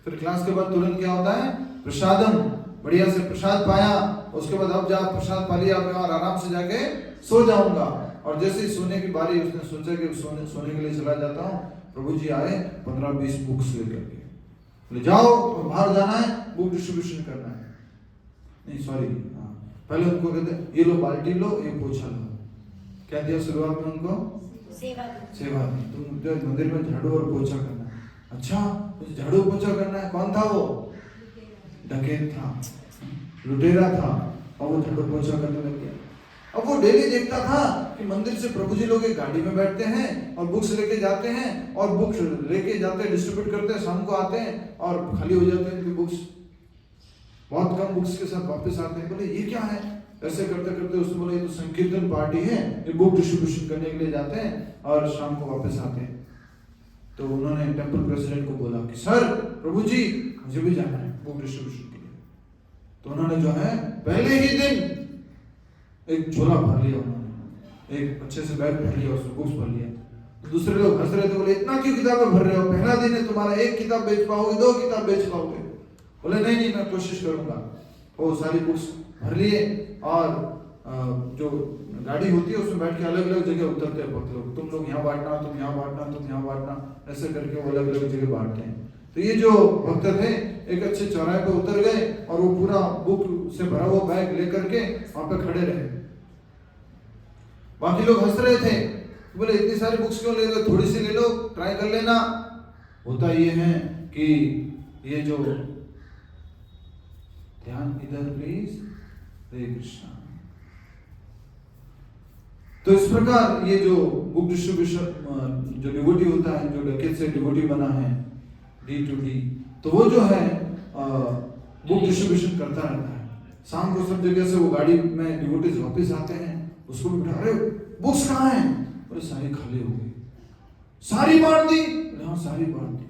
फिर क्लास के बाद तुरंत क्या होता है, प्रसादम, बढ़िया से प्रसाद पाया, उसके बाद अब जा प्रसाद पा लिया मैं और आराम से जाके सो जाऊंगा। और जैसे ही सोने की बारी, उसने सोचा कि सोने के लिए चला जाता हूँ, प्रभु जी आए 15-20 बुक्स लेकर के, ले जाओ बाहर जाना है, बुक डिस्ट्रीब्यूशन करना है। नहीं सॉरी, पहले उनको कहते ये लो बाल्टी लो, ये पोछा लो। क्या दिया शुरुआत में उनको, सेवा दी। तुम जो मंदिर में झाड़ू और पोछा करना है। अच्छा झाड़ू पोछा करना है, कौन था वो, डकैत था, लुटेरा था, और वो झाड़ू पोछा करने लग गया। अब वो डेली देखता था कि मंदिर से प्रभु जी लोग एक गाड़ी में बैठते हैं और बुक्स लेके जाते हैं, और बुक्स लेके जाते हैं, डिस्ट्रीब्यूट करते हैं, शाम को आते हैं और खाली हो जाते हैं उनकी बुक्स, बहुत कम बुक्स के साथ वापस आते हैं। बोले ये क्या है, ऐसे करते करते उसने बोला ये तो संकीर्तन पार्टी है, ये बुक डिस्ट्रीब्यूशन करने के लिए जाते हैं और शाम को वापस आते हैं। तो उन्होंने टेंपल प्रेसिडेंट को बोला कि सर प्रभु जी मुझे भी जाना है बुक डिस्ट्रीब्यूशन के लिए। तो उन्होंने जो है पहले ही दिन एक झोला भर लिया, उन्होंने एक अच्छे से बैग भर लिया, उसमें बुक्स भर लिया। तो दूसरे लोग हंस रहे थे, बोले इतना क्यों किताबें भर रहे हो, पहला दिन है तुम्हारा, एक किताब बेच पाओगे, 2 किताब बेच पाओगे। बोले नहीं मैं कोशिश करूंगा। वो सारी बुक्स भर लिए और जो गाड़ी होती है उसमें बैठ के अलग अलग जगह उतरते हैं भक्त लोग, तुम लोग यहाँ बांटना, तुम यहाँ बांटना, तुम यहाँ बांटना, ऐसे करके वो अलग अलग जगह बांटते हैं। तो ये जो भक्त थे एक अच्छे चौराहे पे उतर गए और वो पूरा बुक से भरा हुआ बैग लेकर के वहां पे खड़े रहे। बाकी लोग हंस रहे थे, बोले इतनी सारी बुक्स क्यों ले रहे हो, थोड़ी सी ले लो, ट्राई कर लेना। होता ये है कि ये जो ध्यान इधर प्लीज, हरे कृष्णा। तो इस प्रकार ये जो बुक डिस्ट्रीब्यूशन जो डिवोटी होता है, जो डकैत से डिवोटी बना है D2D, तो वो जो है बुक डिस्ट्रीब्यूशन करता रहता है। शाम को सब जगह से वो गाड़ी में डिवोटीज वापस आते हैं, उसको भी बिठा, अरे बुक्स कहाँ हैं, बोले सारी खाली हो गई, सारी बांट दी, हाँ सारी बांट दी।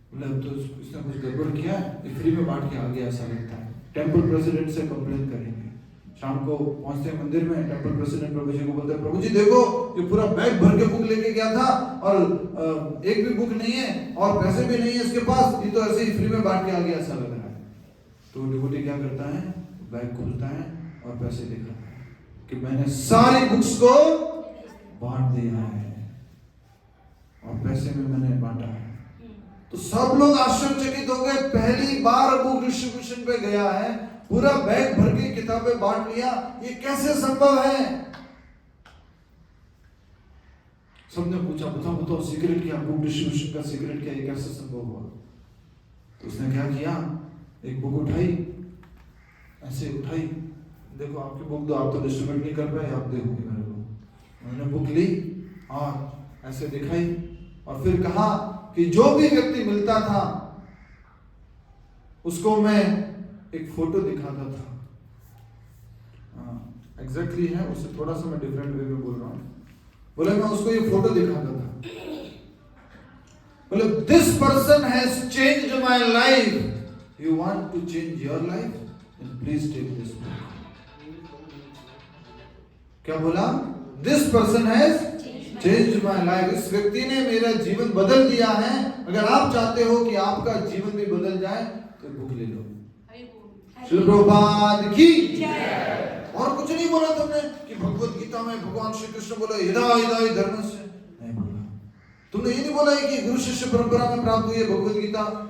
बोले अब तो इसने कुछ गड़बड़ किया है, ये फ्री में बांट के आ गया ऐसा लगता है, टेंपल प्रेसिडेंट से कंप्लेन करेंगे। शाम को पहुंचते हैं मंदिर में, टेंपल प्रेसिडेंट प्रभु जी को बोलते हैं प्रभु जी देखो ये पूरा बैग भर के बुक लेके गया था और एक भी बुक नहीं है और पैसे भी नहीं है इसके पास, ये तो ऐसे ही फ्री में बांट के आ गया ऐसा लग रहा है। तो डिवोटी क्या करता है, बैग खोलता है और पैसे दिखाता है कि मैंने सारी बुक्स को बांट दिया है और पैसे में मैंने बांटा है। तो सब लोग आश्चर्यचकित हो गए, पहली बार बुक डिस्ट्रीब्यूशन पे गया है, पूरा बैग भर के किताबें बांट लिया, ये कैसे संभव है। सबने पूछा बताओ सीक्रेट क्या, बुक डिस्ट्रीब्यूशन का सीक्रेट क्या, ये कैसे संभव हुआ। तो उसने क्या किया, एक बुक उठाई, ऐसे उठाई, देखो आपकी बुक दो, आप तो डिस्ट्रीब्यूट नहीं कर पाए, आप देखोगे मेरे को। उन्होंने बुक ली और ऐसे दिखाई और फिर कहा कि जो भी व्यक्ति मिलता था उसको मैं एक फोटो दिखाता था। एग्जैक्टली है, उससे थोड़ा सा मैं डिफरेंट वे में बोल रहा हूँ। बोले मैं उसको ये फोटो दिखाता था, बोले this person has changed my life You want to change your life? Then please take this book. क्या बोला? This person has changed my life. इस व्यक्ति ने मेरा जीवन बदल दिया है। अगर आप चाहते हो कि आपका जीवन भी बदल जाए तो बुक ले लो। श्री प्रभुपाद की जय। और कुछ नहीं बोला तुमने कि भगवत गीता में भगवान श्री कृष्ण बोला यदा यदा धर्म से, नहीं बोला। तुमने ये नहीं बोला है कि गुरु शिष्य परंपरा में प्राप्त हुई है भगवत गीता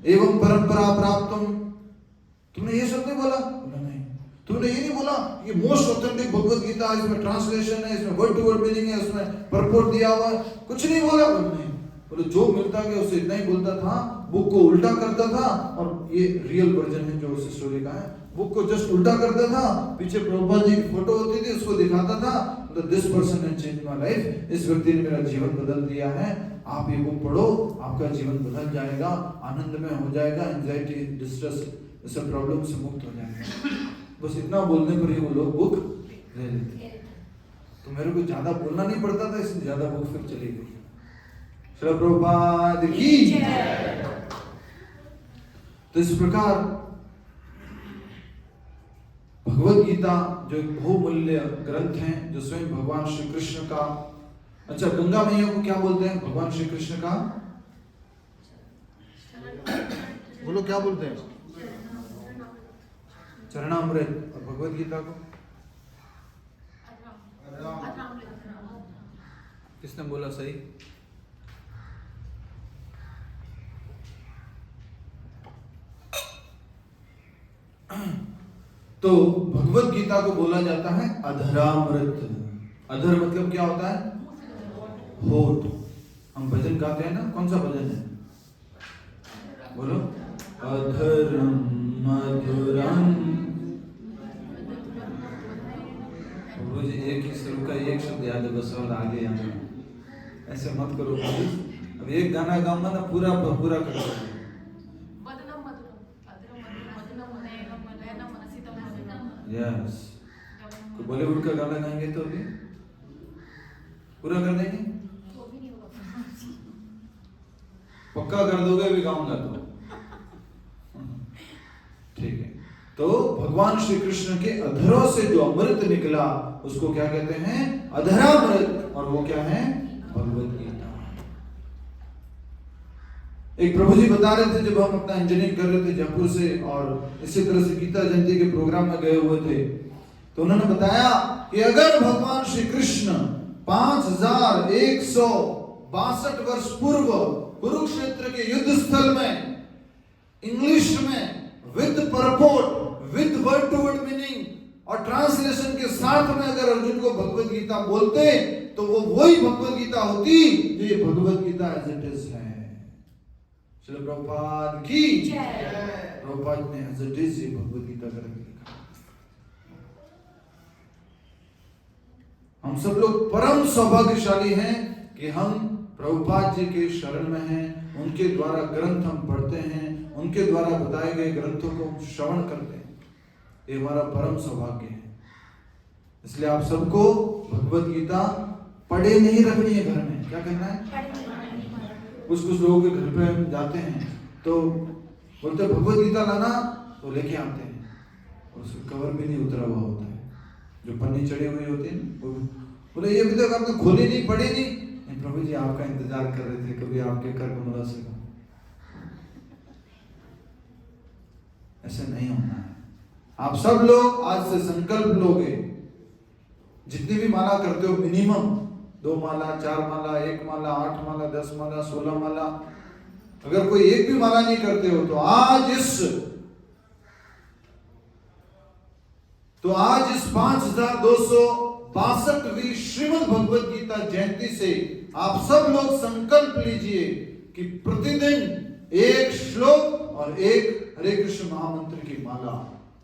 एवं परंपरा प्राप्तम, तुमने ये सब नहीं बोला? नहीं। तुमने ये नहीं बोला कि मोस्ट ऑथेंटिक भगवत गीता, इसमें ट्रांसलेशन है, इसमें वर्ड टू वर्ड मीनिंग है, इसमें परपोर्ट दिया हुआ है, कुछ नहीं बोला तुमने। बोले जो मिलता गया उसे इतना ही बोलता था, बुक को उल्टा करता था। और ये रियल वर्जन है जो उस स्टोरी का है, बुक को जस्ट उल्टा करता था, पीछे प्रभुपाद जी की फोटो होती थी, उसको दिखाता था। तो this person has changed my life, इस व्यक्ति ने मेरा जीवन बदल दिया है। आप ये बुक पढ़ो, आपका जीवन बदल जाएगा, आनंदमय हो जाएगा, एंजाइटी डिस्ट्रेस ऐसे प्रॉब्लम से मुक्त हो जाएगा। बस इतना बोलने पर ही वो लोग बुक ले लेते। तो मेरे को ज्यादा बोलना नहीं पड़ता था, इसलिए ज्यादा बुक फिर चली गई। श्री प्रभुपाद की जय। तो इस प्रकार भगवत गीता जो एक बहुमूल्य ग्रंथ है, जो स्वयं भगवान श्री कृष्ण का, अच्छा गंगा मैया को क्या बोलते हैं भगवान श्री कृष्ण का? बोलो क्या बोलते हैं? चरणामृत। और भगवत गीता को किसने बोला सही? तो भगवत गीता को बोला जाता है अधरामृत। अधर मतलब क्या होता है? होठ। हम भजन गाते हैं ना, कौन सा भजन है? बोलो। अधरम मधुरम। रोज एक ही सुर का एक शब्द याद है बस, और आगे आना। ऐसे मत करो प्लीज। अब एक गाना गाऊंगा ना, पूरा पूरा कर दो। यस। तो बॉलीवुड का गाना गाएंगे तो अभी पूरा कर देंगे? पक्का कर दोगे अभी गाऊंगा तो? ठीक है। तो भगवान श्री कृष्ण के अधरों से जो अमृत निकला उसको क्या कहते हैं? अधरामृत। और वो क्या है? भगवत गीता। एक प्रभु जी बता रहे थे, जब हम अपना इंजीनियरिंग कर रहे थे जयपुर से और इसी तरह से गीता जयंती के प्रोग्राम में गए हुए थे, तो उन्होंने बताया कि अगर भगवान श्री कृष्ण 5162 वर्ष पूर्व कुरुक्षेत्र के युद्ध स्थल में इंग्लिश में with purport, with word to word meaning और ट्रांसलेशन के साथ में अगर अर्जुन को भगवत गीता बोलते तो वो वही भगवत गीता होती जो ये Bhagavad Gita as it is है। श्री प्रभुपाद की जय। प्रभुपाद ने एज इट इज ये भगवत गीता करके लिखा। हम सब लोग परम सौभाग्यशाली हैं कि हम प्रभुपाद जी के शरण में हैं, उनके द्वारा ग्रंथ हम पढ़ते हैं, उनके द्वारा बताए गए ग्रंथों को हम श्रवण करते हैं। ये हमारा परम सौभाग्य है। इसलिए आप सबको भगवत गीता पढ़े नहीं रखनी है घर में। क्या करना है? कुछ लोगों के घर पे हम जाते हैं तो बोलते भगवत गीता लाना, तो लेके आते हैं और उसका कवर भी नहीं उतरा हुआ होता है, जो पन्नी चढ़ी हुई होती है। बोले ये अभी तक आपने खोली नहीं, पढ़ी नहीं? प्रभु जी आपका इंतजार कर रहे थे, कभी आपके कर कमला से। ऐसे नहीं होना है। आप सब लोग आज से संकल्प लोगे, जितनी भी माला करते हो मिनिमम 2 माला, 4 माला, 1 माला, 8 माला, 10 माला, 16 माला, अगर कोई एक भी माला नहीं करते हो तो आज इस 5262वीं श्रीमद् भगवत गीता जयंती से आप सब लोग संकल्प लीजिए कि प्रतिदिन एक श्लोक और एक हरे कृष्ण महामंत्र की माला,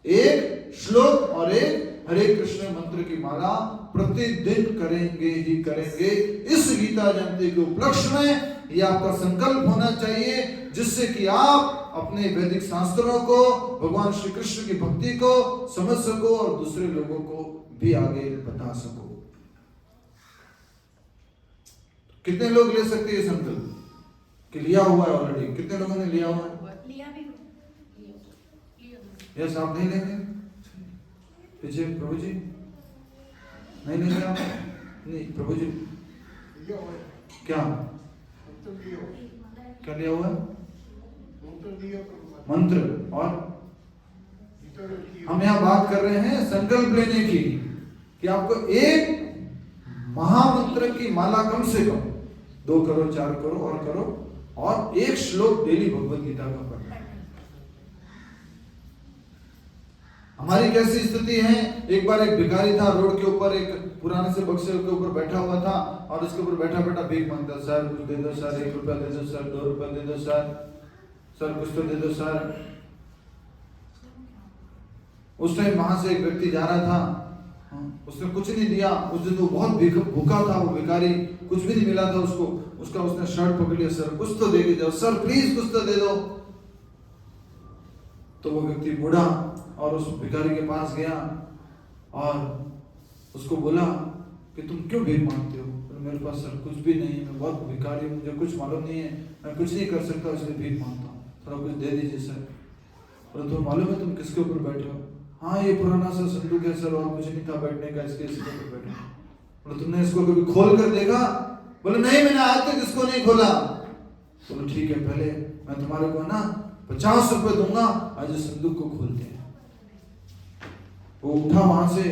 एक श्लोक और एक हरे कृष्ण मंत्र की माला प्रतिदिन करेंगे ही करेंगे। इस गीता जयंती के उपलक्ष्य में ये आपका संकल्प होना चाहिए, जिससे कि आप अपने वैदिक शास्त्रों को, भगवान श्री कृष्ण की भक्ति को समझ सको और दूसरे लोगों को भी आगे बता सको। कितने लोग ले सकते हैं संकल्प कि लिया हुआ है ऑलरेडी? कितने लोगों ने लिया हुआ है? यस, आप नहीं लेंगे? पीछे प्रभु जी नहीं लेंगे आप? नहीं प्रभु जी क्या क्या लिया हुआ है? मंत्र। और हम यहाँ बात कर रहे हैं संकल्प लेने की कि आपको एक महामंत्र की माला कम से कम 2 करो, 4 करो और करो, और एक श्लोक डेली भगवत गीता का पढ़ना। हमारी कैसी स्थिति है? एक बार एक भिखारी था रोड के ऊपर, एक पुराने से बक्से के ऊपर बैठा हुआ था और उसके ऊपर बैठा बैठा भीख मांगता, सर कुछ दे दो सर, 1 रुपया दे दो सर, 2 रुपया दे दो सर कुछ तो दे दो सर। उस टाइम वहां से एक व्यक्ति जा रहा था, उसने कुछ नहीं दिया। उस दिन वो बहुत भूखा था, वो भिखारी, कुछ भी नहीं मिला था उसको। उसने शर्ट पकड़ लिया, सर कुछ तो दे के जाओ सर, प्लीज कुछ तो दे दो। तो वो व्यक्ति मुड़ा और उस भिखारी के पास गया और उसको बोला कि तुम क्यों भीख मांगते हो? मेरे पास सर कुछ भी नहीं है, मैं बहुत भिखारी हूँ, मुझे कुछ मालूम नहीं है, मैं कुछ नहीं कर सकता, इसलिए भीख मांगता हूँ, थोड़ा कुछ दे दीजिए सर। और तुम्हें मालूम है तुम किसके ऊपर बैठे हो? हाँ ये पुराना सा संदूक है सर, और मुझे नहीं था बैठने का, इसके ऊपर बैठे। बोले तुमने इसको कभी खोल कर देखा? बोले नहीं, मैंने आज तक इसको नहीं खोला। बोलो ठीक है, पहले मैं तुम्हारे को ना 50 रुपए दूंगा, आज इस संदूक को खोलते हैं। वो उठा, वहां से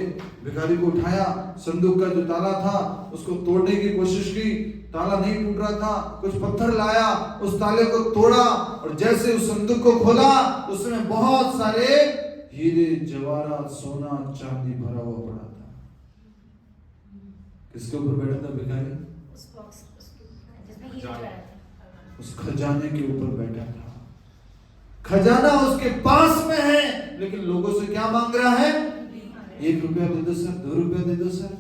भिखारी को उठाया, संदूक का जो ताला था उसको तोड़ने की कोशिश की, ताला नहीं टूट रहा था। कुछ पत्थर लाया, उस ताले को तोड़ा, और जैसे उस संदूक को खोला उसमें बहुत सारे हीरे जवाहरात, सोना चांदी भरा हुआ पड़ा था। किसके ऊपर बैठा था भिखारी? उस खजाने के ऊपर बैठा था। खजाना उसके पास में है, लेकिन लोगों से क्या मांग रहा है? 1 रुपया दे दो सर, 2 रुपया दे दो सर।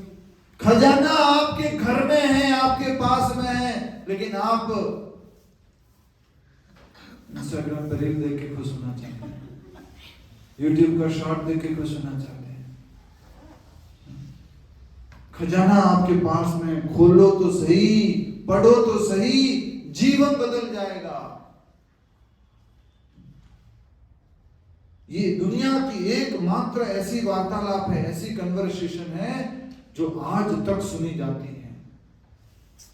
खजाना आपके घर में है, आपके पास में है, लेकिन आप इंस्टाग्राम पर रील देख के खुश होना चाहते हैं, यूट्यूब का शॉर्ट देख के खुश होना चाहते हैं। खजाना आपके पास में, खोलो तो सही, पढ़ो तो सही, जीवन बदल जाएगा। ये दुनिया की एकमात्र ऐसी वार्तालाप है, ऐसी कन्वर्सेशन है जो आज तक सुनी जाती है,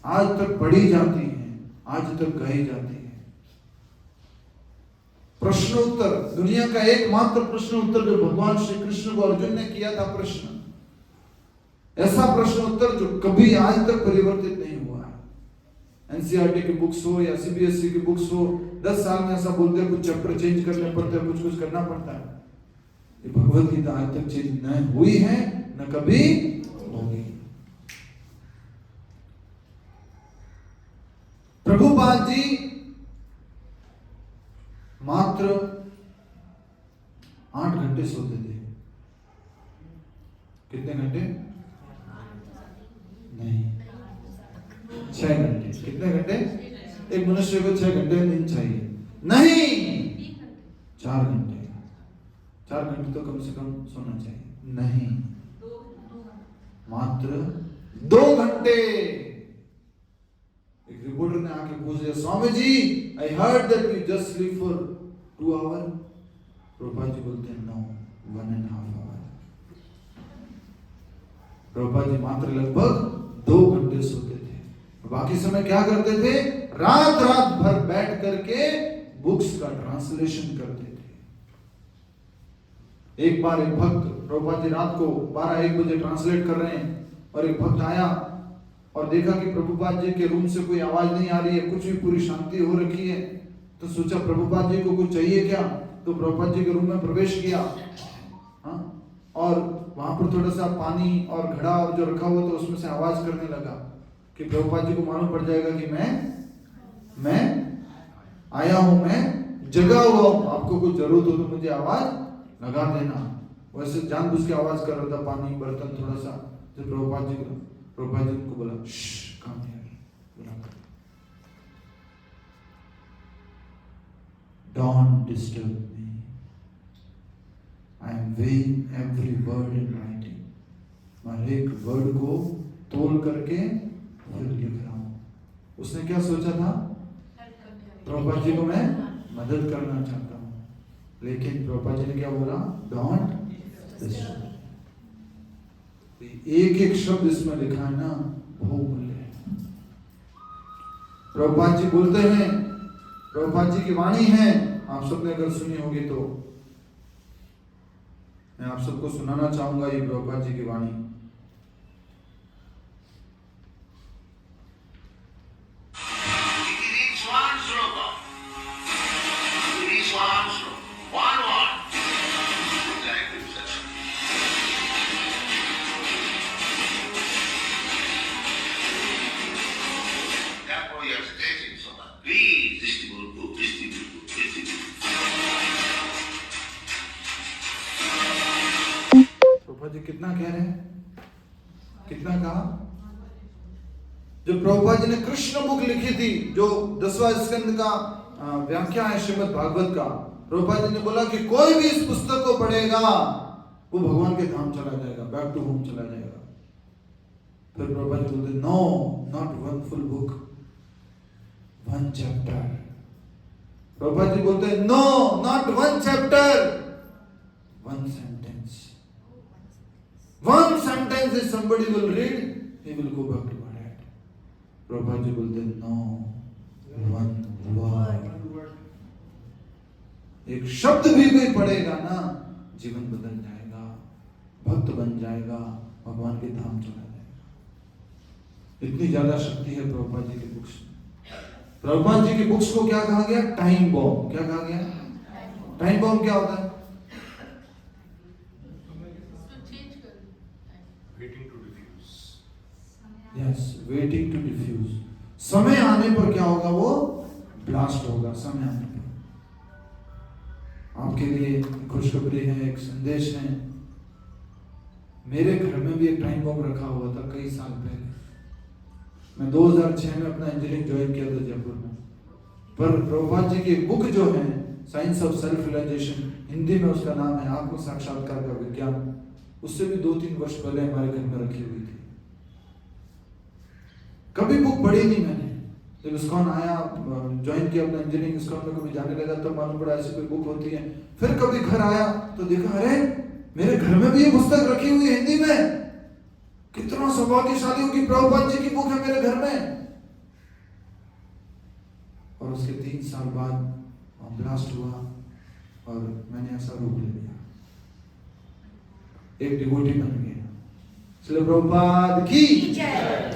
आज तक पढ़ी जाती है, आज तक गाई जाती है। प्रश्न उत्तर, दुनिया का एकमात्र प्रश्न उत्तर जो भगवान श्री कृष्ण को अर्जुन ने किया था प्रश्न, ऐसा प्रश्न उत्तर जो कभी आज तक परिवर्तित नहीं हुआ है। एनसीईआरटी की बुक्स हो या सीबीएसई की बुक्स हो, 10 साल में ऐसा बोलते हैं, कुछ चैप्टर चेंज करने पड़ते हैं, कुछ करना पड़ता है। ये भगवत गीता आज तक चेंज न हुई है, न कभी होगी। प्रभुपाद जी मात्र 8 घंटे सोते थे। कितने घंटे? नहीं, 6 घंटे। कितने घंटे? एक मनुष्य को 6 घंटे नींद चाहिए। नहीं, 4 घंटे। 4 घंटे तो कम से कम सोना चाहिए। नहीं, मात्र 2 घंटे। एक रिपोर्टर ने आके पूछ लिया, Swami ji I heard that you just sleep for 2 hour. Prabhupada ji बोलते हैं नो, 1.5 आवर। प्रभुपाद जी मात्र लगभग 2 घंटे सोते थे, बाकी समय क्या करते थे? रात भर बैठ करके बुक्स का ट्रांसलेशन करते थे। एक बार एक भक्त, प्रभुपाद जी रात को 12-1 बजे ट्रांसलेट कर रहे हैं, और एक भक्त आया और देखा कि प्रभुपाद जी के रूम से कोई आवाज नहीं आ रही है, कुछ भी, पूरी शांति हो रखी है। तो सोचा प्रभुपाद जी को कुछ चाहिए क्या, तो प्रभुपाद जी के रूम में प्रवेश किया। और वहां पर थोड़ा सा पानी और घड़ा और जो रखा हुआ था उसमें से आवाज करने लगा कि प्रभुपाद जी को मालूम पड़ जाएगा कि मैं आया हूं, मैं जगा हुआ हूं, आपको कुछ जरूरत हो तो मुझे आवाज लगा देना। वैसे जानबूझ के आवाज कर रहा था, पानी, बर्तन थोड़ा सा। जब प्रभुपाद जी को बोला, काम Don't disturb me. I am weighing every word in writing. मैं एक वर्ड को तोल करके फिर लिख रहा हूं। उसने क्या सोचा था? प्रभुपाद जी को मैं मदद करना चाहता हूं। लेकिन प्रभुपाद जी ने क्या बोला? Don't destroy. एक एक शब्द इसमें लिखा है ना, बहुमूल्य है। प्रभुपाद जी बोलते हैं, प्रभुपाद जी की वाणी है, आप सबने अगर सुनी होगी तो मैं आप सबको सुनाना चाहूंगा ये प्रभुपाद जी की वाणी। प्रभुपाद जी कितना कह रहे हैं? कितना कहा? जो प्रभुपाद जी ने कृष्ण बुक लिखी थी, जो 10वां स्कंद का व्याख्या है श्रीमद् भागवत का, प्रभुपाद जी ने बोला कि कोई भी इस पुस्तक को पढ़ेगा वो भगवान के धाम चला जाएगा, बैक टू होम चला जाएगा। फिर प्रभुपाद जी बोलते, no, not one full book, one chapter. Prabhupada ji बोलते, no, not one chapter, one sentence. One sentence if somebody will read, he will go back to Bharat. Prabhupada ji बोलते no, one word. एक शब्द भी कोई पढ़ेगा ना, जीवन बदल जाएगा, भक्त बन जाएगा, भगवान के धाम चला जाएगा। इतनी ज्यादा शक्ति है प्रभुपाद जी की बुक्स। प्रभुपाद जी की बुक्स को क्या कहा गया? Time bomb. क्या कहा गया? टाइम बॉम्ब क्या होता है? Yes, waiting to diffuse. समय आने पर क्या होगा? वो ब्लास्ट होगा। समय आने पर आपके लिए खुशखबरी है, एक संदेश है। मेरे घर में भी एक टाइम बॉम्ब रखा हुआ था कई साल पहले। मैं 2006 में अपना इंजीनियरिंग ज्वाइन किया था जयपुर में। पर प्रभुपाद जी की बुक जो है, science of self realization, Hindi में उसका नाम है आत्म साक्षात्कार का विज्ञान, उससे भी 2-3 वर्ष पहले हमारे घर में रखी हुई थी। कभी बुक पढ़ी नहीं मैंने। जब इस्कॉन आया, ज्वाइन किया अपना इंजीनियरिंग, इस्कॉन में कभी जाने लगा तब मालूम पड़ा ऐसी कोई बुक होती है। फिर कभी घर आया तो देखा, अरे मेरे घर में भी ये पुस्तक रखी हुई है हिंदी में। कितना सौभाग्यशाली हूं कि प्रभुपाद जी की बुक है मेरे घर में। और उसके 3 साल बाद ब्लास्ट हुआ और मैंने ऐसा रूप ले लिया, एक डिवोटी बन गया। श्रील प्रभुपाद की जय।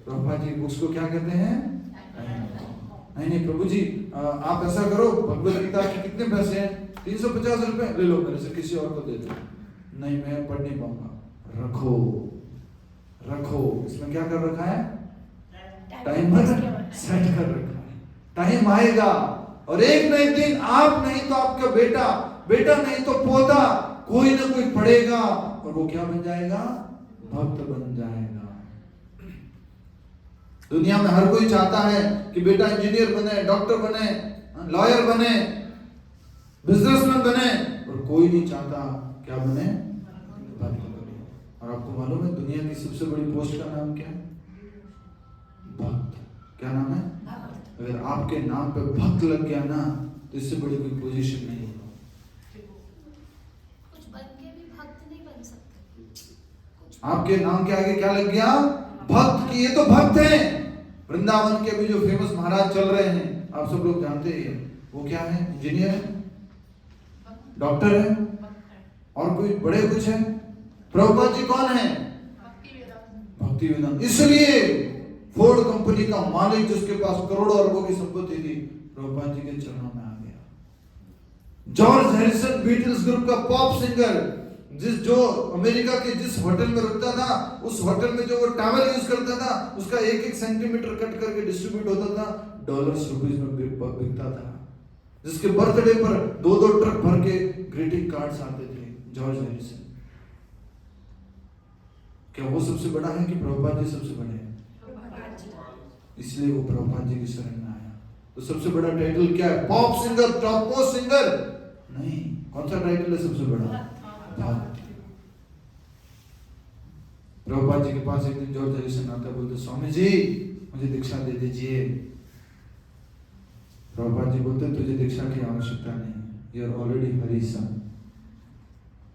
प्रभुपाद जी बुक्स को क्या कहते हैं? नहीं प्रभु जी, आप ऐसा करो, भगवत गीता के कितने पैसे हैं? 350 रुपए ले लो मेरे से, किसी और को दे दो। नहीं, मैं पढ़ नहीं पाऊंगा। रखो रखो। इसमें क्या कर रखा है? टाइमर सेट कर रखा है। टाइम आएगा और एक न एक दिन आप नहीं तो आपका बेटा, बेटा नहीं तो पोता, कोई ना कोई पढ़ेगा और वो क्या बन जाएगा? भक्त बन जाएगा। दुनिया में हर कोई चाहता है कि बेटा इंजीनियर बने, डॉक्टर बने, लॉयर बने, बिजनेसमैन बने, और कोई नहीं चाहता क्या बने? भक्त बने। और आपको मालूम है दुनिया की सबसे बड़ी पोस्ट का नाम क्या है? भक्त। क्या नाम है? अगर आपके नाम पे भक्त लग गया ना, तो इससे बड़ी कोई पोजीशन नहीं है। कुछ बन के भी भक्त नहीं बन सकते। आपके नाम के आगे क्या लग गया? भक्त की। ये तो भक्त हैं। वृंदावन के भी जो फेमस महाराज चल रहे हैं, आप सब लोग जानते हैं, वो क्या है? इंजीनियर है, डॉक्टर है, और कोई बड़े कुछ है? प्रभुपाद जी कौन है? भक्ति वेदांत। इसलिए फोर्ड कंपनी का मालिक, जिसके पास करोड़ों अरबों की संपत्ति थी, प्रभुपाद जी के चरणों में आ गया। जॉर्ज हैरिसन, बीटल्स ग्रुप का पॉप सिंगर, जो अमेरिका के जिस होटल में रुकता था, उस होटल में जो वो टॉवल यूज करता था, उसका 1-1 सेंटीमीटर कट करके डिस्ट्रीब्यूट होता था, डॉलर्स रुपीस में बिकता था। जिसके बर्थडे पर 2-2 ट्रक भर के ग्रीटिंग कार्ड्स आते थे। George Harrison. क्या वो सबसे बड़ा है कि प्रभुपाद जी सबसे बड़े हैं? इसलिए वो प्रभुपाद जी की शरण में आया। तो सबसे बड़ा टाइटल क्या है? Pop singer, top most singer नहीं। कौन सा टाइटल है सबसे बड़ा? प्रभुपाद जी के पास एक दिन जॉर्ज हैरिसन आता, बोलते, स्वामी जी मुझे दीक्षा दे दीजिए। प्रभुपाद जी बोलते, तुझे दीक्षा की आवश्यकता नहीं, यू आर ऑलरेडी हरी सन।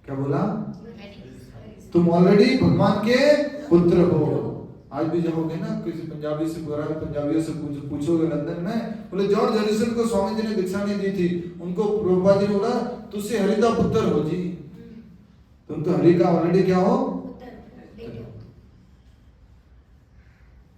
क्या बोला? तुम ऑलरेडी भगवान के पुत्र हो। आज भी जाओगे ना किसी पंजाबी से पंजाबियों से पूछोगे लंदन में, बोले जॉर्ज हैरिसन को स्वामी जी ने दीक्षा नहीं दी थी, उनको प्रभुपाद जी ने बोला तुझसे हरि का पुत्र हो जी, तुम तो हरि का ऑलरेडी क्या हो।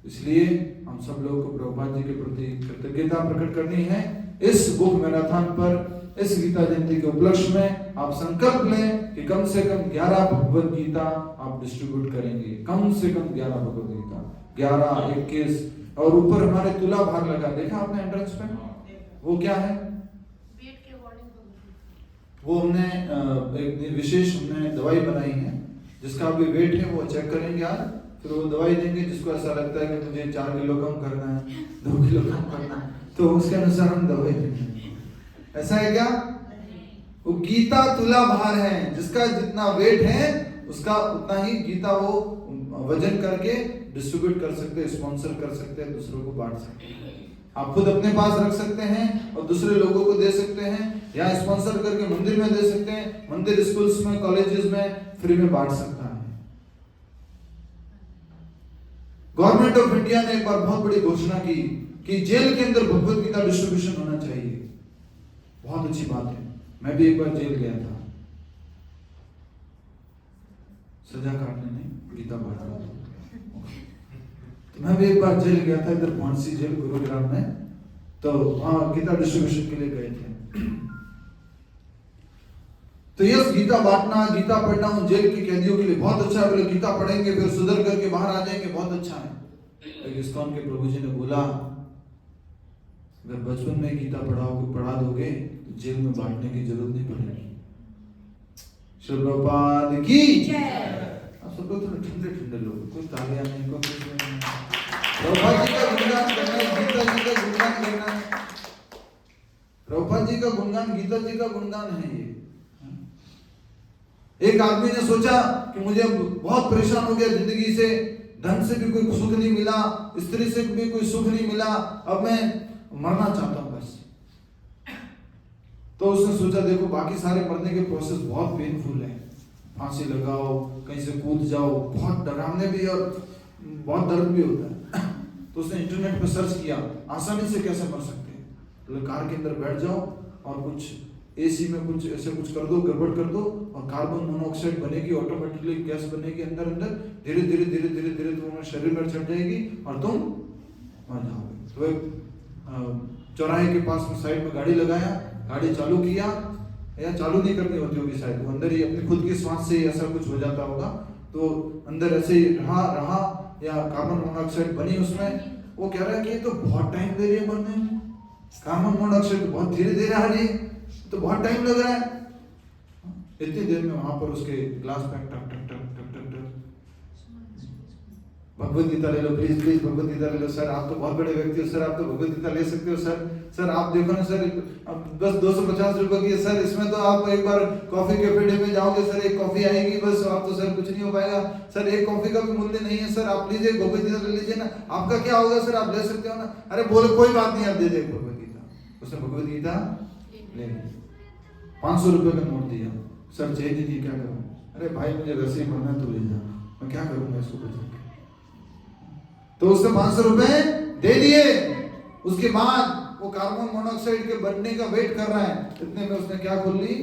इसलिए हम सब लोग को प्रभुपाद जी के प्रति कृतज्ञता प्रकट करनी है। इस बुक मैराथन पर, इस गीता जयंती के उपलक्ष्य में आप संकल्प लें कि कम से कम 11 भगवत गीता आप डिस्ट्रीब्यूट करेंगे। कम से कम 11 भगवत गीता, 11, 21। और ऊपर हमारे तुला भार लगा, देखा आपने एंट्रेंस पे? वो क्या है? वेट के अकॉर्डिंग वो हमने एक विशेष हमने दवाई बनाई है, जिसका अभी वेट है वो चेक करेंगे आज, फिर वो दवाई देंगे जिसको ऐसा लगता है कि मुझे 4 किलो कम करना है, 2 किलो कम करना है, तो उसके अनुसार हम दवाई देंगे। ऐसा है क्या? वो गीता तुला भार है, जिसका जितना वेट है उसका उतना ही गीता वो वजन करके डिस्ट्रीब्यूट कर सकते हैं, स्पॉन्सर कर सकते हैं, दूसरों को बांट सकते हैं। आप खुद अपने पास रख सकते हैं और दूसरे लोगों को दे सकते हैं, या स्पॉन्सर करके मंदिर में दे सकते हैं, मंदिर स्कूल्स में कॉलेजेस में फ्री में बांट सकता है। गवर्नमेंट ऑफ इंडिया ने एक बार बहुत बड़ी घोषणा की कि जेल के अंदर भगवत गीता डिस्ट्रीब्यूशन होना चाहिए। बहुत अच्छी बात है। मैं भी एक बार जेल गया था, सजा काटने नहीं, गीता बांटने। तो मैं भी एक बार जेल गया था, इधर फांसी जेल गुरुग्राम में, तो वहां गीता डिस्ट्रीब्यूशन के लिए गए थे। तो यस, गीता बांटना, गीता पढ़ना उन जेल के कैदियों के लिए बहुत अच्छा है। बोले गीता पढ़ेंगे फिर सुधर करके बाहर आ जाएंगे, बहुत अच्छा है। इस्कॉन के प्रभु जी ने बोला अगर बचपन में गीता पढ़ा दोगे तो जेल में बांटने की जरूरत नहीं पड़ेगी। श्री प्रभुपाद की जय। आप सब लोग थोड़े ठंडे ठंडे लोग, कोई तालियां नहीं, कोई कुछ नहीं। प्रभुपाद जी का गुणगान करना है, गीता जी का गुणगान करना है। प्रभुपाद जी का गुणगान गीता जी का गुणगान है ये। एक आदमी ने सोचा कि मुझे बहुत परेशान हो गया जिंदगी से, धन से भी कोई सुख नहीं मिला, स्त्री से भी कोई सुख नहीं मिला, अब मैं मरना चाहता हूं बस। तो उसने सोचा देखो बाकी सारे मरने के प्रोसेस बहुत पेनफुल है, फांसी लगाओ, कहीं से कूद जाओ, बहुत डरावने भी और बहुत दर्द भी होता है। तो उसने इंटरनेट पर सर्च किया आसानी से कैसे मर सकते हैं। तो कार के अंदर बैठ जाओ और कुछ एसी में कुछ ऐसे कुछ कर दो, गड़बड़ कर दो, और कार्बन मोनोऑक्साइड बनेगी, ऑटोमेटिकली गैस बनेगी अंदर अंदर, धीरे धीरे धीरे धीरे धीरे तुम्हारे शरीर में चढ़ जाएगी और तुम मर जाओगे। तो चौराहे के पास में साइड में गाड़ी लगाया, गाड़ी चालू किया, या चालू नहीं करनी होती होगी शायद, वो अंदर ही अपनी खुद की सांस से ऐसा कुछ हो जाता होगा, तो अंदर ऐसे ही रहा या कार्बन मोनोऑक्साइड बनी उसमें। वो कह रहा है कि ये तो बहुत टाइम ले रही है मरने में, कार्बन मोनोऑक्साइड तो बहुत धीरे धीरे आ रही है, तो बहुत टाइम लग रहा है। इतनी देर में वहां पर उसके ग्लास पे टक टक टक टक टक टक भगवत गीता ले लो, प्लीज प्लीज भगवत गीता ले लो सर, आप तो बहुत बड़े व्यक्ति हो सर, आप तो भगवत गीता ले सकते हो सर, सर आप देखो ना सर, बस 250 रुपए की है सर, इसमें तो आप एक बार कॉफी कैफे में जाओगे सर, एक कॉफी आएगी बस, आप तो सर कुछ नहीं हो पाएगा सर, एक कॉफी का भी मूल्य नहीं है सर, आप प्लीज एक भगवत गीता ले लीजिए ना, आपका क्या होगा सर, आप ले सकते हो ना। अरे बोले कोई बात नहीं, आप दे दे भगवत गीता। उसने भगवत गीता ले ली, 500 रुपए का नोट दिया, सर चाहिए दीजिए, क्या करूं? अरे भाई मुझे वैसे ही मरना, तो ले जा, मैं क्या करूंगा इसको बचा के। तो उसने 500 रुपए दे दिए। उसके बाद वो कार्बन मोनोऑक्साइड के बनने का वेट कर रहा है, इतने में उसने क्या खोल ली,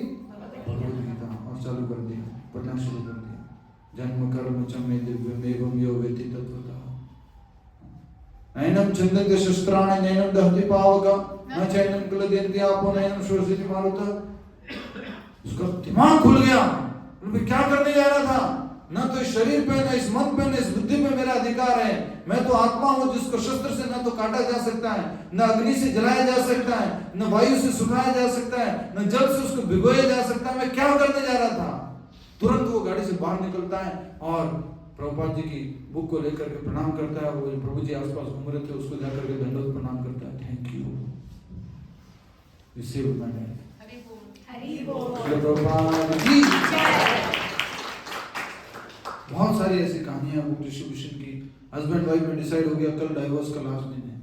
भगवत गीता, और चालू कर दिया, पढ़ना शुरू कर दिया। जन्म कर्म चमे दिव्यमेवं यो वेति तत्वतः, नैनम छन्दन्ते शस्त्राणि नैनम दहति पावक न चैनम क्लेदयन्ति आपो नैनम शोषयति मारुतः। उसका दिमाग खुल गया, मैं क्या करने जा रहा था, न तो इस शरीर पे, न इस मन पे, न इस बुद्धि पे मेरा अधिकार है, मैं तो आत्मा हूं जिसको शस्त्र से न तो काटा जा सकता है, न अग्नि से जलाया जा सकता है, न वायु से सुखाया जा सकता है, न जल से उसको भिगोया जा सकता है, मैं क्या करने जा रहा था। तुरंत वो गाड़ी से बाहर निकलता है और प्रभुपाद जी की बुक को लेकर के प्रणाम करता है। वो प्रभु जी आसपास घूम रहे थे, उसको जाकर के दंडवत प्रणाम करता है, thank you, receive my life. बहुत सारी ऐसी कहानियां बुक डिस्ट्रीब्यूशन की। हस्बैंड वाइफ में डिसाइड हो गया कल डाइवोर्स का लास्ट दिन है,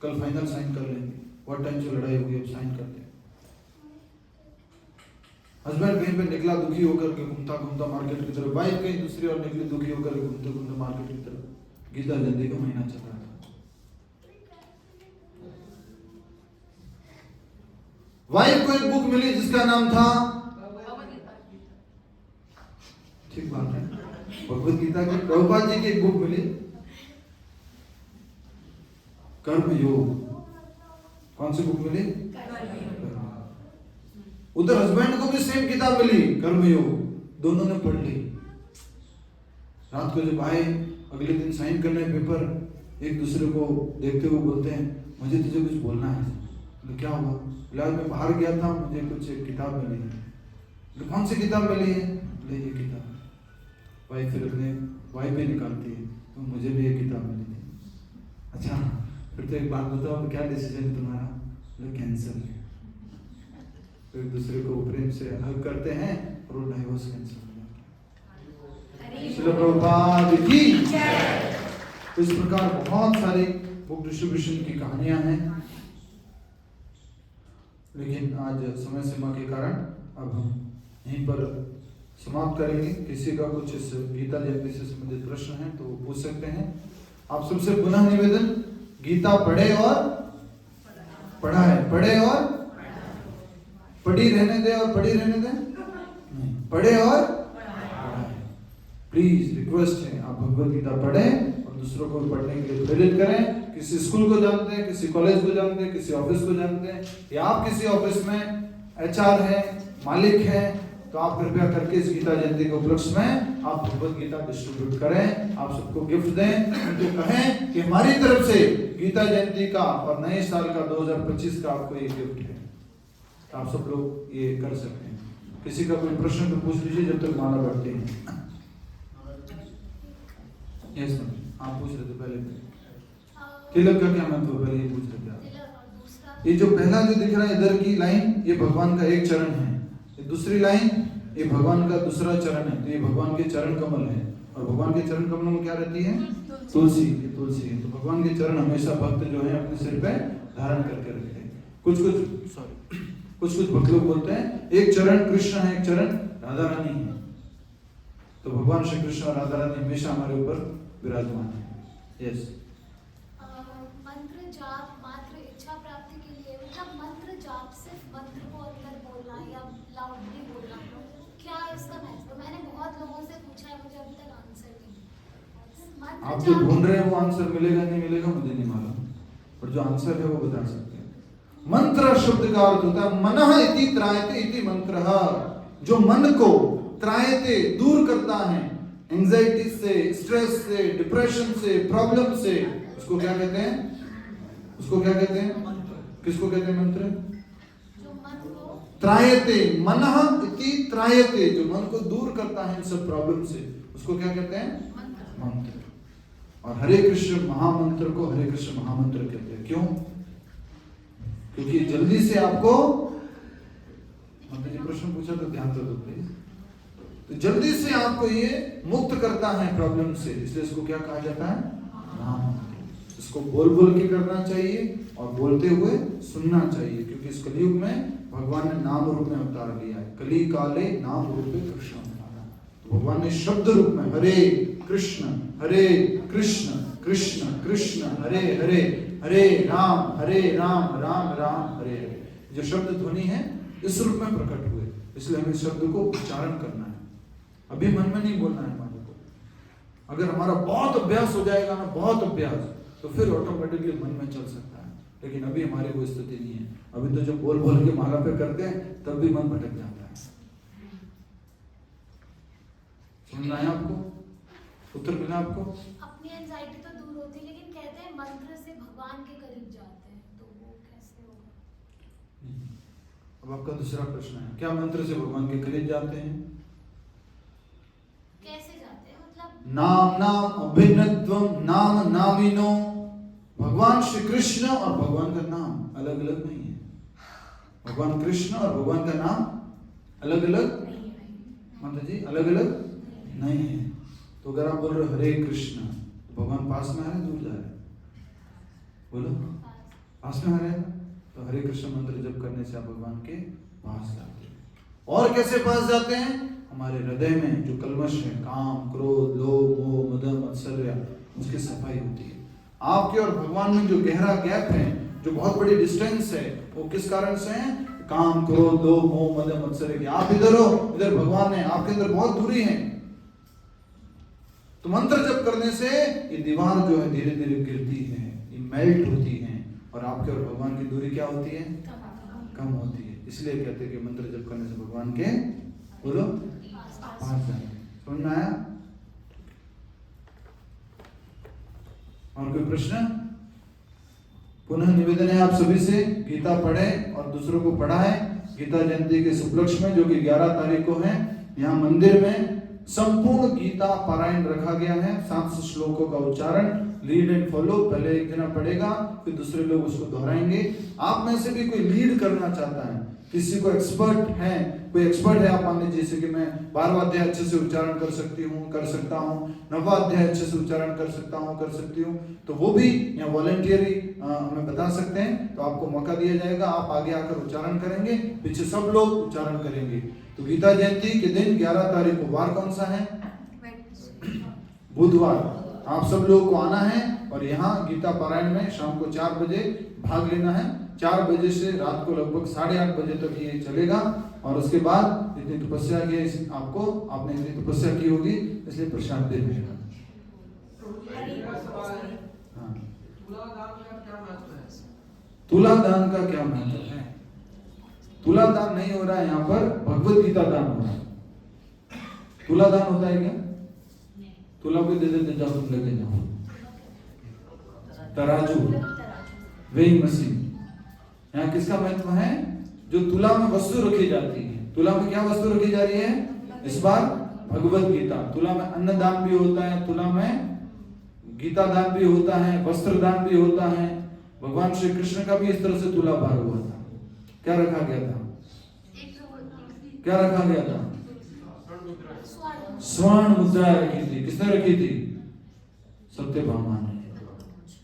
कल फाइनल साइन कर लेंगे, बहुत टाइम से लड़ाई होगी, अब साइन करते हैं। हस्बैंड कहीं पे निकला दुखी होकर के घूमता घूमता मार्केट की तरफ, वाइफ कहीं दूसरी और निकली दुखी होकर के घूमते घूमते मार्केट की तरफ। गीता जयंती का महीना चल रहा था। वाइफ को एक बुक मिली जिसका नाम था, ठीक बात है, भगवत गीता की, प्रभुपाद जी की एक बुक मिली, कर्म योग। कौन सी बुक मिली? उधर हस्बैंड को भी सेम किताब मिली, कर्म योग। दोनों ने पढ़ ली। रात को जब आए, अगले दिन साइन करने पेपर, एक दूसरे को देखते हुए बोलते हैं, मुझे तुझे कुछ बोलना है। तो क्या हुआ? फिलहाल मैं बाहर गया था, मुझे कुछ किताब मिली है। तो कौन सी किताब मिली है? ले ये किताब। वाइफ फिर अपने वाइफ भी निकालती है, तो मुझे भी ये किताब मिली थी। अच्छा, फिर तो एक बात बताओ, तो क्या डिसीजन है तुम्हारा? कैंसिल है। तो एक दूसरे को प्रेम से हग करते हैं और वो डाइवोर्स कैंसिल हो जाता है। श्रील प्रभुपाद की जय। तो इस प्रकार बहुत सारी बुक डिस्ट्रीब्यूशन की कहानियां हैं, लेकिन आज समय सीमा के कारण अब हम यहीं पर समाप्त करेंगे। किसी का कुछ इस गीता जयंती से संबंधित प्रश्न है तो पूछ सकते हैं। आप सबसे पुनः निवेदन, गीता पढ़े और पढ़ाए, पढ़े और पढ़ी रहने दे और पढ़ी रहने दे नहीं, पढ़े और पढ़ाए। प्लीज रिक्वेस्ट है, आप भगवत गीता पढ़ें और दूसरों को पढ़ने के लिए प्रेरित करें। किसी स्कूल को जानते हैं, किसी कॉलेज को जानते हैं, किसी ऑफिस को जानते हैं, या आप किसी ऑफिस में एचआर है, मालिक है, तो आप कृपया करके इस गीता जयंती के उपलक्ष्य में आप भगवत गीता डिस्ट्रीब्यूट करें। आप सबको गिफ्ट दें, उनको कहें कि हमारी तरफ से गीता जयंती का और नए साल का 2025 का आपको ये गिफ्ट है। आप सब लोग ये कर सकते हैं। किसी का कोई प्रश्न तो पूछ लीजिए जब तक माला बढ़ती है। यस मैम, आप पूछ रहे थे पहले। तिलक का क्या महत्व, पहले ये पूछ रहे थे आप। ये जो पहला जो दिख रहा है इधर की लाइन, ये भगवान का एक चरण है। ये दूसरी लाइन, ये भगवान का दूसरा चरण है। तो ये भगवान के चरण कमल है, और भगवान के चरण कमल में क्या रहती है? तुलसी। ये तुलसी है। तो भगवान के चरण हमेशा भक्त जो है अपने सिर पे धारण करके रखते हैं। कुछ भक्त लोग बोलते हैं एक चरण कृष्ण है, एक चरण राधा रानी है। तो भगवान श्री कृष्ण और राधा रानी हमेशा हमारे ऊपर विराजमान है। यस। मंत्र जाप मात्र इच्छा प्राप्ति के लिए, मतलब मंत्र जाप सिर्फ मंत्र को अंदर बोलना या लाउडली बोलना, क्या इसका महत्व? मैंने बहुत लोगों से पूछा है, मुझे अभी तक आंसर नहीं। आप जो ढूंढ रहे हैं वो आंसर मिलेगा नहीं मिलेगा मुझे नहीं मालूम, पर जो आंसर है वो बता सकते हैं। मंत्र शब्द का अर्थ होता है मनः इति त्रायते इति मंत्रः। जो मन को त्रायते दूर करता है, एंजाइटी से, स्ट्रेस से, डिप्रेशन से, प्रॉब्लम से, उसको क्या कहते हैं? उसको क्या कहते हैं? किसको कहते हैं मंत्र? जो मन को त्रायते, मनः इति त्रायते, जो मन को दूर करता है इन सब प्रॉब्लम से, उसको क्या कहते हैं? मंत्र। और हरे कृष्ण महामंत्र को हरे कृष्ण महामंत्र कहते हैं। क्यों? क्योंकि जल्दी से आपको, मतलब जी प्रश्न पूछा तो ध्यान तो दो प्लीज। तो जल्दी से आपको ये मुक्त करता है प्रॉब्लम से, इसलिए इसको क्या कहा जाता है? महामंत्र। इसको बोल बोल के करना चाहिए और बोलते हुए सुनना चाहिए, क्योंकि इस कलयुग में भगवान ने नाम रूप में अवतार लिया है। कली काले नाम रूप में कृष्ण अवतार। तो भगवान ने शब्द रूप में हरे कृष्ण कृष्ण कृष्ण हरे हरे, हरे राम राम राम हरे हरे, जो शब्द ध्वनि है इस रूप में प्रकट हुए। इसलिए हमें शब्द को उच्चारण करना है, अभी मन में नहीं बोलना है हमारे को। अगर हमारा बहुत अभ्यास हो जाएगा ना, बहुत अभ्यास, तो फिर ऑटोमेटिकली मन में चल सकता है। लेकिन अभी हमारी वो स्थिति नहीं है। अभी तो जब बोल बोल के माला पे करते हैं तब भी मन भटक जाता है। सुनना है आपको? उत्तर मिला आपको? अपनी एंजाइटी तो दूर होती है, लेकिन कहते हैं मंत्र से भगवान के करीब जाते हैं, तो वो कैसे होगा? अब आपका दूसरा प्रश्न है, क्या मंत्र से भगवान के करीब जाते हैं? कैसे जाते हैं? मतलब नाम नाम अभिन्नत्वम नाम नामिनो। भगवान श्री कृष्ण और भगवान का नाम अलग अलग नहीं है। भगवान कृष्ण और भगवान का नाम अलग अलग माता जी अलग अलग नहीं है। तो अगर आप बोल रहे हो हरे कृष्ण, तो भगवान पास में आ रहे, दूर जा रहे? बोलो, पास में आ रहे हैं। तो हरे कृष्ण मंत्र जप करने से आप भगवान के पास जाते हैं। और कैसे पास जाते हैं? हमारे हृदय में जो कलमश है, काम, क्रोध, लोभ, मोह, मद, मत्सर्य, उसकी सफाई होती है। आपके और भगवान में जो गहरा गैप है, जो बहुत बड़ी डिस्टेंस है, वो किस कारण से है? काम, क्रोध, लोभ, मोह, मद, मत्सर्य की। आप इधर हो, इधर भगवान है, आपके अंदर बहुत दूरी है। तो मंत्र जप करने से ये दीवार जो है धीरे धीरे गिरती है, ये मेल्ट होती है, और आपके और भगवान की दूरी क्या होती है? कम होती है। इसलिए कहते हैं कि मंत्र जप करने से भगवान के बोलो पास जाएंगे। समझ में आया? और कोई प्रश्न? पुनः निवेदन है आप सभी से, गीता पढ़ें और दूसरों को पढ़ाएं। गीता जयंती के उपलक्ष्य में, जो कि 11 तारीख को है, यहाँ मंदिर में संपूर्ण गीता पारायण रखा गया है। 700 श्लोकों का उच्चारण, लीड एंड फॉलो। पहले एक जना पढ़ेगा, फिर दूसरे लोग उसको दोहराएंगे। आप में से भी कोई लीड करना चाहता है, किसी को एक्सपर्ट है, कोई एक्सपर्ट है, आप मान लीजिए जैसे कि मैं 12वां अध्याय अच्छे से उच्चारण कर सकता हूँ, 9वां अध्याय अच्छे से उच्चारण कर सकती हूँ, तो वो भी यहाँ वॉलंटियरी हमें बता सकते हैं, तो आपको मौका दिया जाएगा। आप आगे आकर उच्चारण करेंगे, पीछे सब लोग उच्चारण करेंगे। तो गीता जयंती के दिन 11 तारीख को, वार कौन सा है? बुधवार। आप सब लोगों को आना है और यहाँ गीता पारायण में शाम को 4 बजे भाग लेना है। 4 बजे से रात को लगभग 8:30 बजे तक ये चलेगा। और उसके बाद इतनी तपस्या की आपने इतनी तपस्या की होगी, इसलिए प्रसाद दे देगा। हाँ, तुला दान का क्या महत्व है? तुला दान नहीं हो रहा है यहाँ पर, भगवत गीता दान हो रहा है। तुला दान होता है क्या? तुला को दे देते, जाओ तुम लेके जाओ। तराजू, वेइंग मशीन। यहाँ किसका महत्व है? जो तुला में वस्तु रखी जाती है। तुला में क्या वस्तु रखी जा रही है इस बार? भगवत गीता। तुला में अन्नदान भी होता है, तुला में गीता दान भी होता है, वस्त्र दान भी होता है। भगवान श्री कृष्ण का भी इस तरह से तुला भार हुआ था। क्या रखा गया था? क्या रखा गया था? स्वर्ण मुद्रा रखी थी। किसने रखी थी? सत्यभामा ने।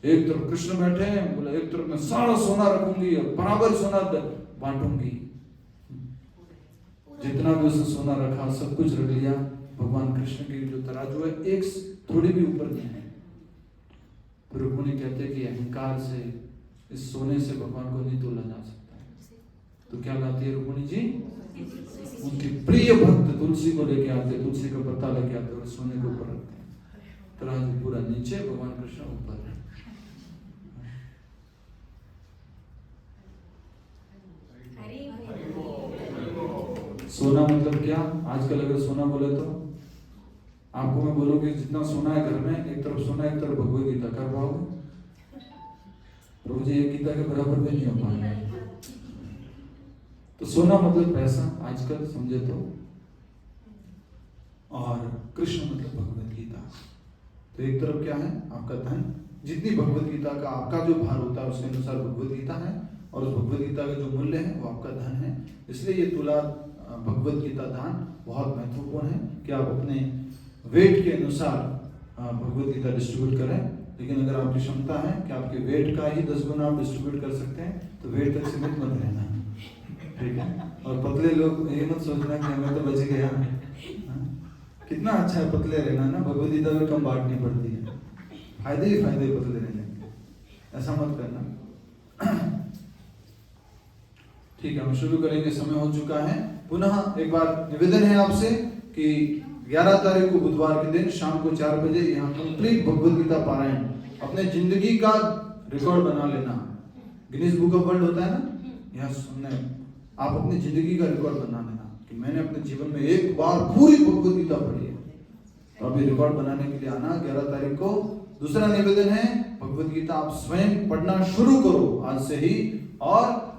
एक तरफ कृष्ण बैठे हैं, बोले एक तरफ मैं सारा सोना रखूंगी और बराबर सोना बांटूंगी। जितना भी उसने सोना रखा सब कुछ रख लिया। भगवान कृष्ण की जो तराजू है, एक थोड़ी भी ऊपर नहीं है। रुक्मिणी कहते कि अहंकार से, इस सोने से भगवान को नहीं तोला जा सकता है। तो क्या लाती है रुक्मिणी जी? उनकी प्रिय भक्त तुलसी को लेके आते, तुलसी का पत्ता लेके आते और सोने के ऊपर रखते हैं। तराजू पूरा नीचे, भगवान कृष्ण ऊपर। सोना मतलब क्या? आजकल अगर सोना बोले तो आपको मैं बोलूंगी जितना सोना है घर में, एक तरफ सोना एक तरफ भगवत गीता, कर पाओगे? प्रभु जी एक गीता के बराबर भी नहीं हो पाएगा। तो सोना मतलब पैसा आजकल समझे तो, और कृष्ण मतलब भगवत गीता। तो एक तरफ क्या है? आपका धन। जितनी भगवत गीता का आपका जो भार होता है उसके अनुसार भगवत गीता है, और उस भगवत गीता का जो मूल्य है वो आपका धन है। इसलिए ये तुला भगवत गीता दान बहुत महत्वपूर्ण है कि आप अपने वेट के अनुसार भगवत गीता डिस्ट्रीब्यूट करें। लेकिन अगर आपकी क्षमता है कि आपके वेट का ही 10 गुना आप डिस्ट्रीब्यूट कर सकते हैं, तो वेट तक सीमित मत रहना, ठीक है? और पतले लोग ये मत सोचना कि हमें तो बच गया। कितना अच्छा है पतले रहना ना, भगवत गीता में कम बांटनी पड़ती है, फायदे ही फायदे पतले रहने के। ऐसा मत करना। ठीक है, हम शुरू करेंगे, समय हो चुका है। पुनः एक बार निवेदन है आपसे कि 11 तारीख को बुधवार के दिन शाम को 4 बजे यहाँ कंप्लीट भगवत गीता पारायण, अपने जिंदगी का रिकॉर्ड बना लेना। गिनीज बुक ऑफ वर्ल्ड होता है ना, यहाँ हमने आप अपनी जिंदगी का रिकॉर्ड बना लेना कि मैंने अपने जीवन में एक बार पूरी भगवत गीता पढ़ी है। तो अभी रिकॉर्ड बनाने के लिए आना 11 तारीख को। दूसरा निवेदन है, भगवत गीता आप स्वयं पढ़ना शुरू करो आज से ही, और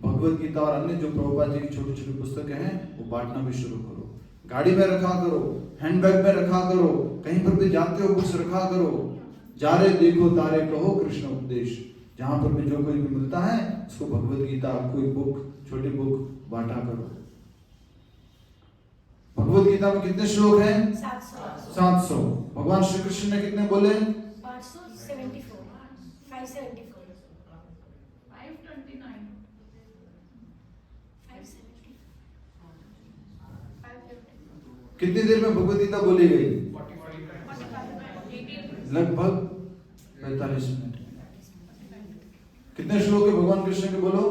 भगवत गीता और अन्य जो प्रभुपाद जी की छोटी छोटी पुस्तकें हैं वो बांटना भी शुरू करो। गाड़ी में रखा करो, हैंडबैग में रखा करो, कहीं पर भी जाते हो बुक्स रखा करो। जा रे देखो तारे कहो कृष्ण उपदेश, जहां पर भी जो कोई भी मिलता है उसको भगवत गीता कोई बुक, छोटी बुक बांटा करो। भगवत गीता में कितने श्लोक हैं? 700। भगवान श्री कृष्ण ने कितने बोले? 574, 574, 529, कितनी देर में भगवद गीता बोली गई? लगभग 45 मिनट। कितने श्लोक है भगवान कृष्ण के बोलो?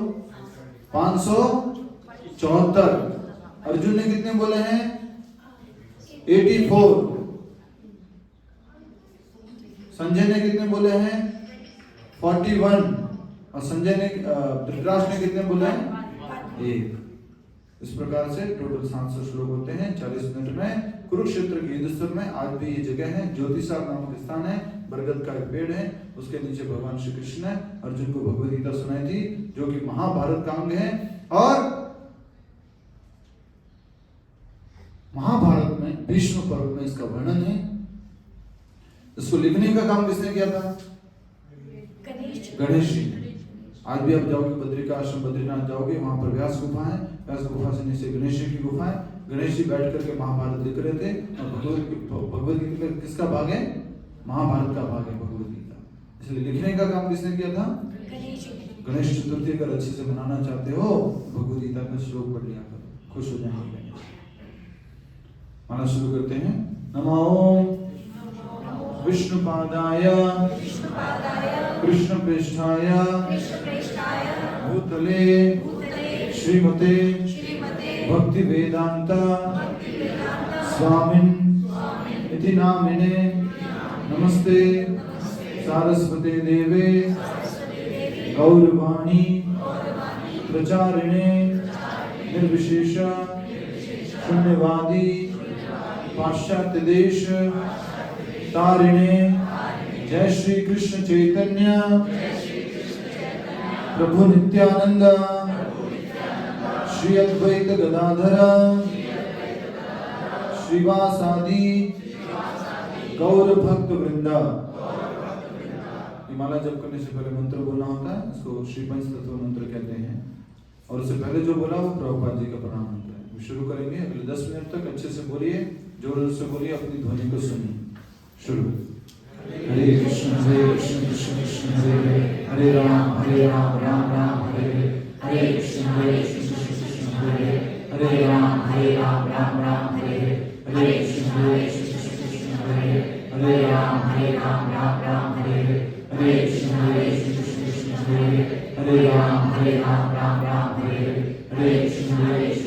574। अर्जुन ने कितने बोले हैं? 84। संजय ने कितने बोले हैं? 41। और संजय ने धृतराष्ट्र ने कितने बोले हैं? 1। इस प्रकार से टोटल 700 श्लोक होते हैं 40 मिनट में। कुरुक्षेत्र के युद्धस्थल में आज भी ये जगह है, ज्योतिषा नामक स्थान है, बरगद का एक पेड़ है, उसके नीचे भगवान श्री कृष्ण ने अर्जुन को भगवद गीता सुनाई थी, जो कि महाभारत का अंग है। और महाभारत में भीष्म पर्व में इसका वर्णन है। इसको लिखने का काम किसने किया था? गणेश जी। आज भी आप जाओगे बद्रिका आश्रम, बद्रीनाथ जाओगे, वहां पर व्यास गुफा है, व्यास गुफा से नीचे गणेश जी की गुफा है। गणेश जी बैठ करके महाभारत लिख रहे थे। और भगवद गीता किसका भाग है? महाभारत का भाग है भगवद गीता। इसलिए लिखने का काम किसने किया था? गणेश चतुर्थी अगर अच्छे से मनाना चाहते हो, भगवद गीता का श्लोक पढ़ लिया करो, खुश हो जाएंगे। माना शुरू करते हैं। नमो विष्णुपादाय कृष्ण पृष्ठाय भूतले श्रीमते भक्ति वेदांत स्वामिन इति नामिने नमस्ते सारस्वते देवे गौरवाणी प्रचारिणे निर्विशेष शून्यवादी पाश्चात्य देश तारिणे। जय श्री कृष्ण चैतन्य प्रभु नित्यानंद श्री अद्वैत गदाधर श्रीवासादि गौर भक्त वृंदा। माला जप करने से पहले मंत्र बोलना होता है, इसको श्री पंच तत्व मंत्र कहते हैं। और उससे पहले जो बोला वो प्रभुपाद जी का प्रणाम मंत्र है। शुरू करेंगे, अगले 10 मिनट तक अच्छे से बोलिए, जोर से बोलिए, अपनी ध्वनि को सुनिए। शुरू। हरे कृष्ण कृष्ण कृष्ण हरे हरे राम राम राम हरे हरे कृष्ण कृष्ण कृष्ण हरे हरे राम राम राम हरे हरे कृष्ण कृष्ण कृष्ण हरे हरे राम राम राम हरे हरे कृष्ण कृष्ण कृष्ण हरे हरे राम राम राम हरे हरे कृष्ण कृष्ण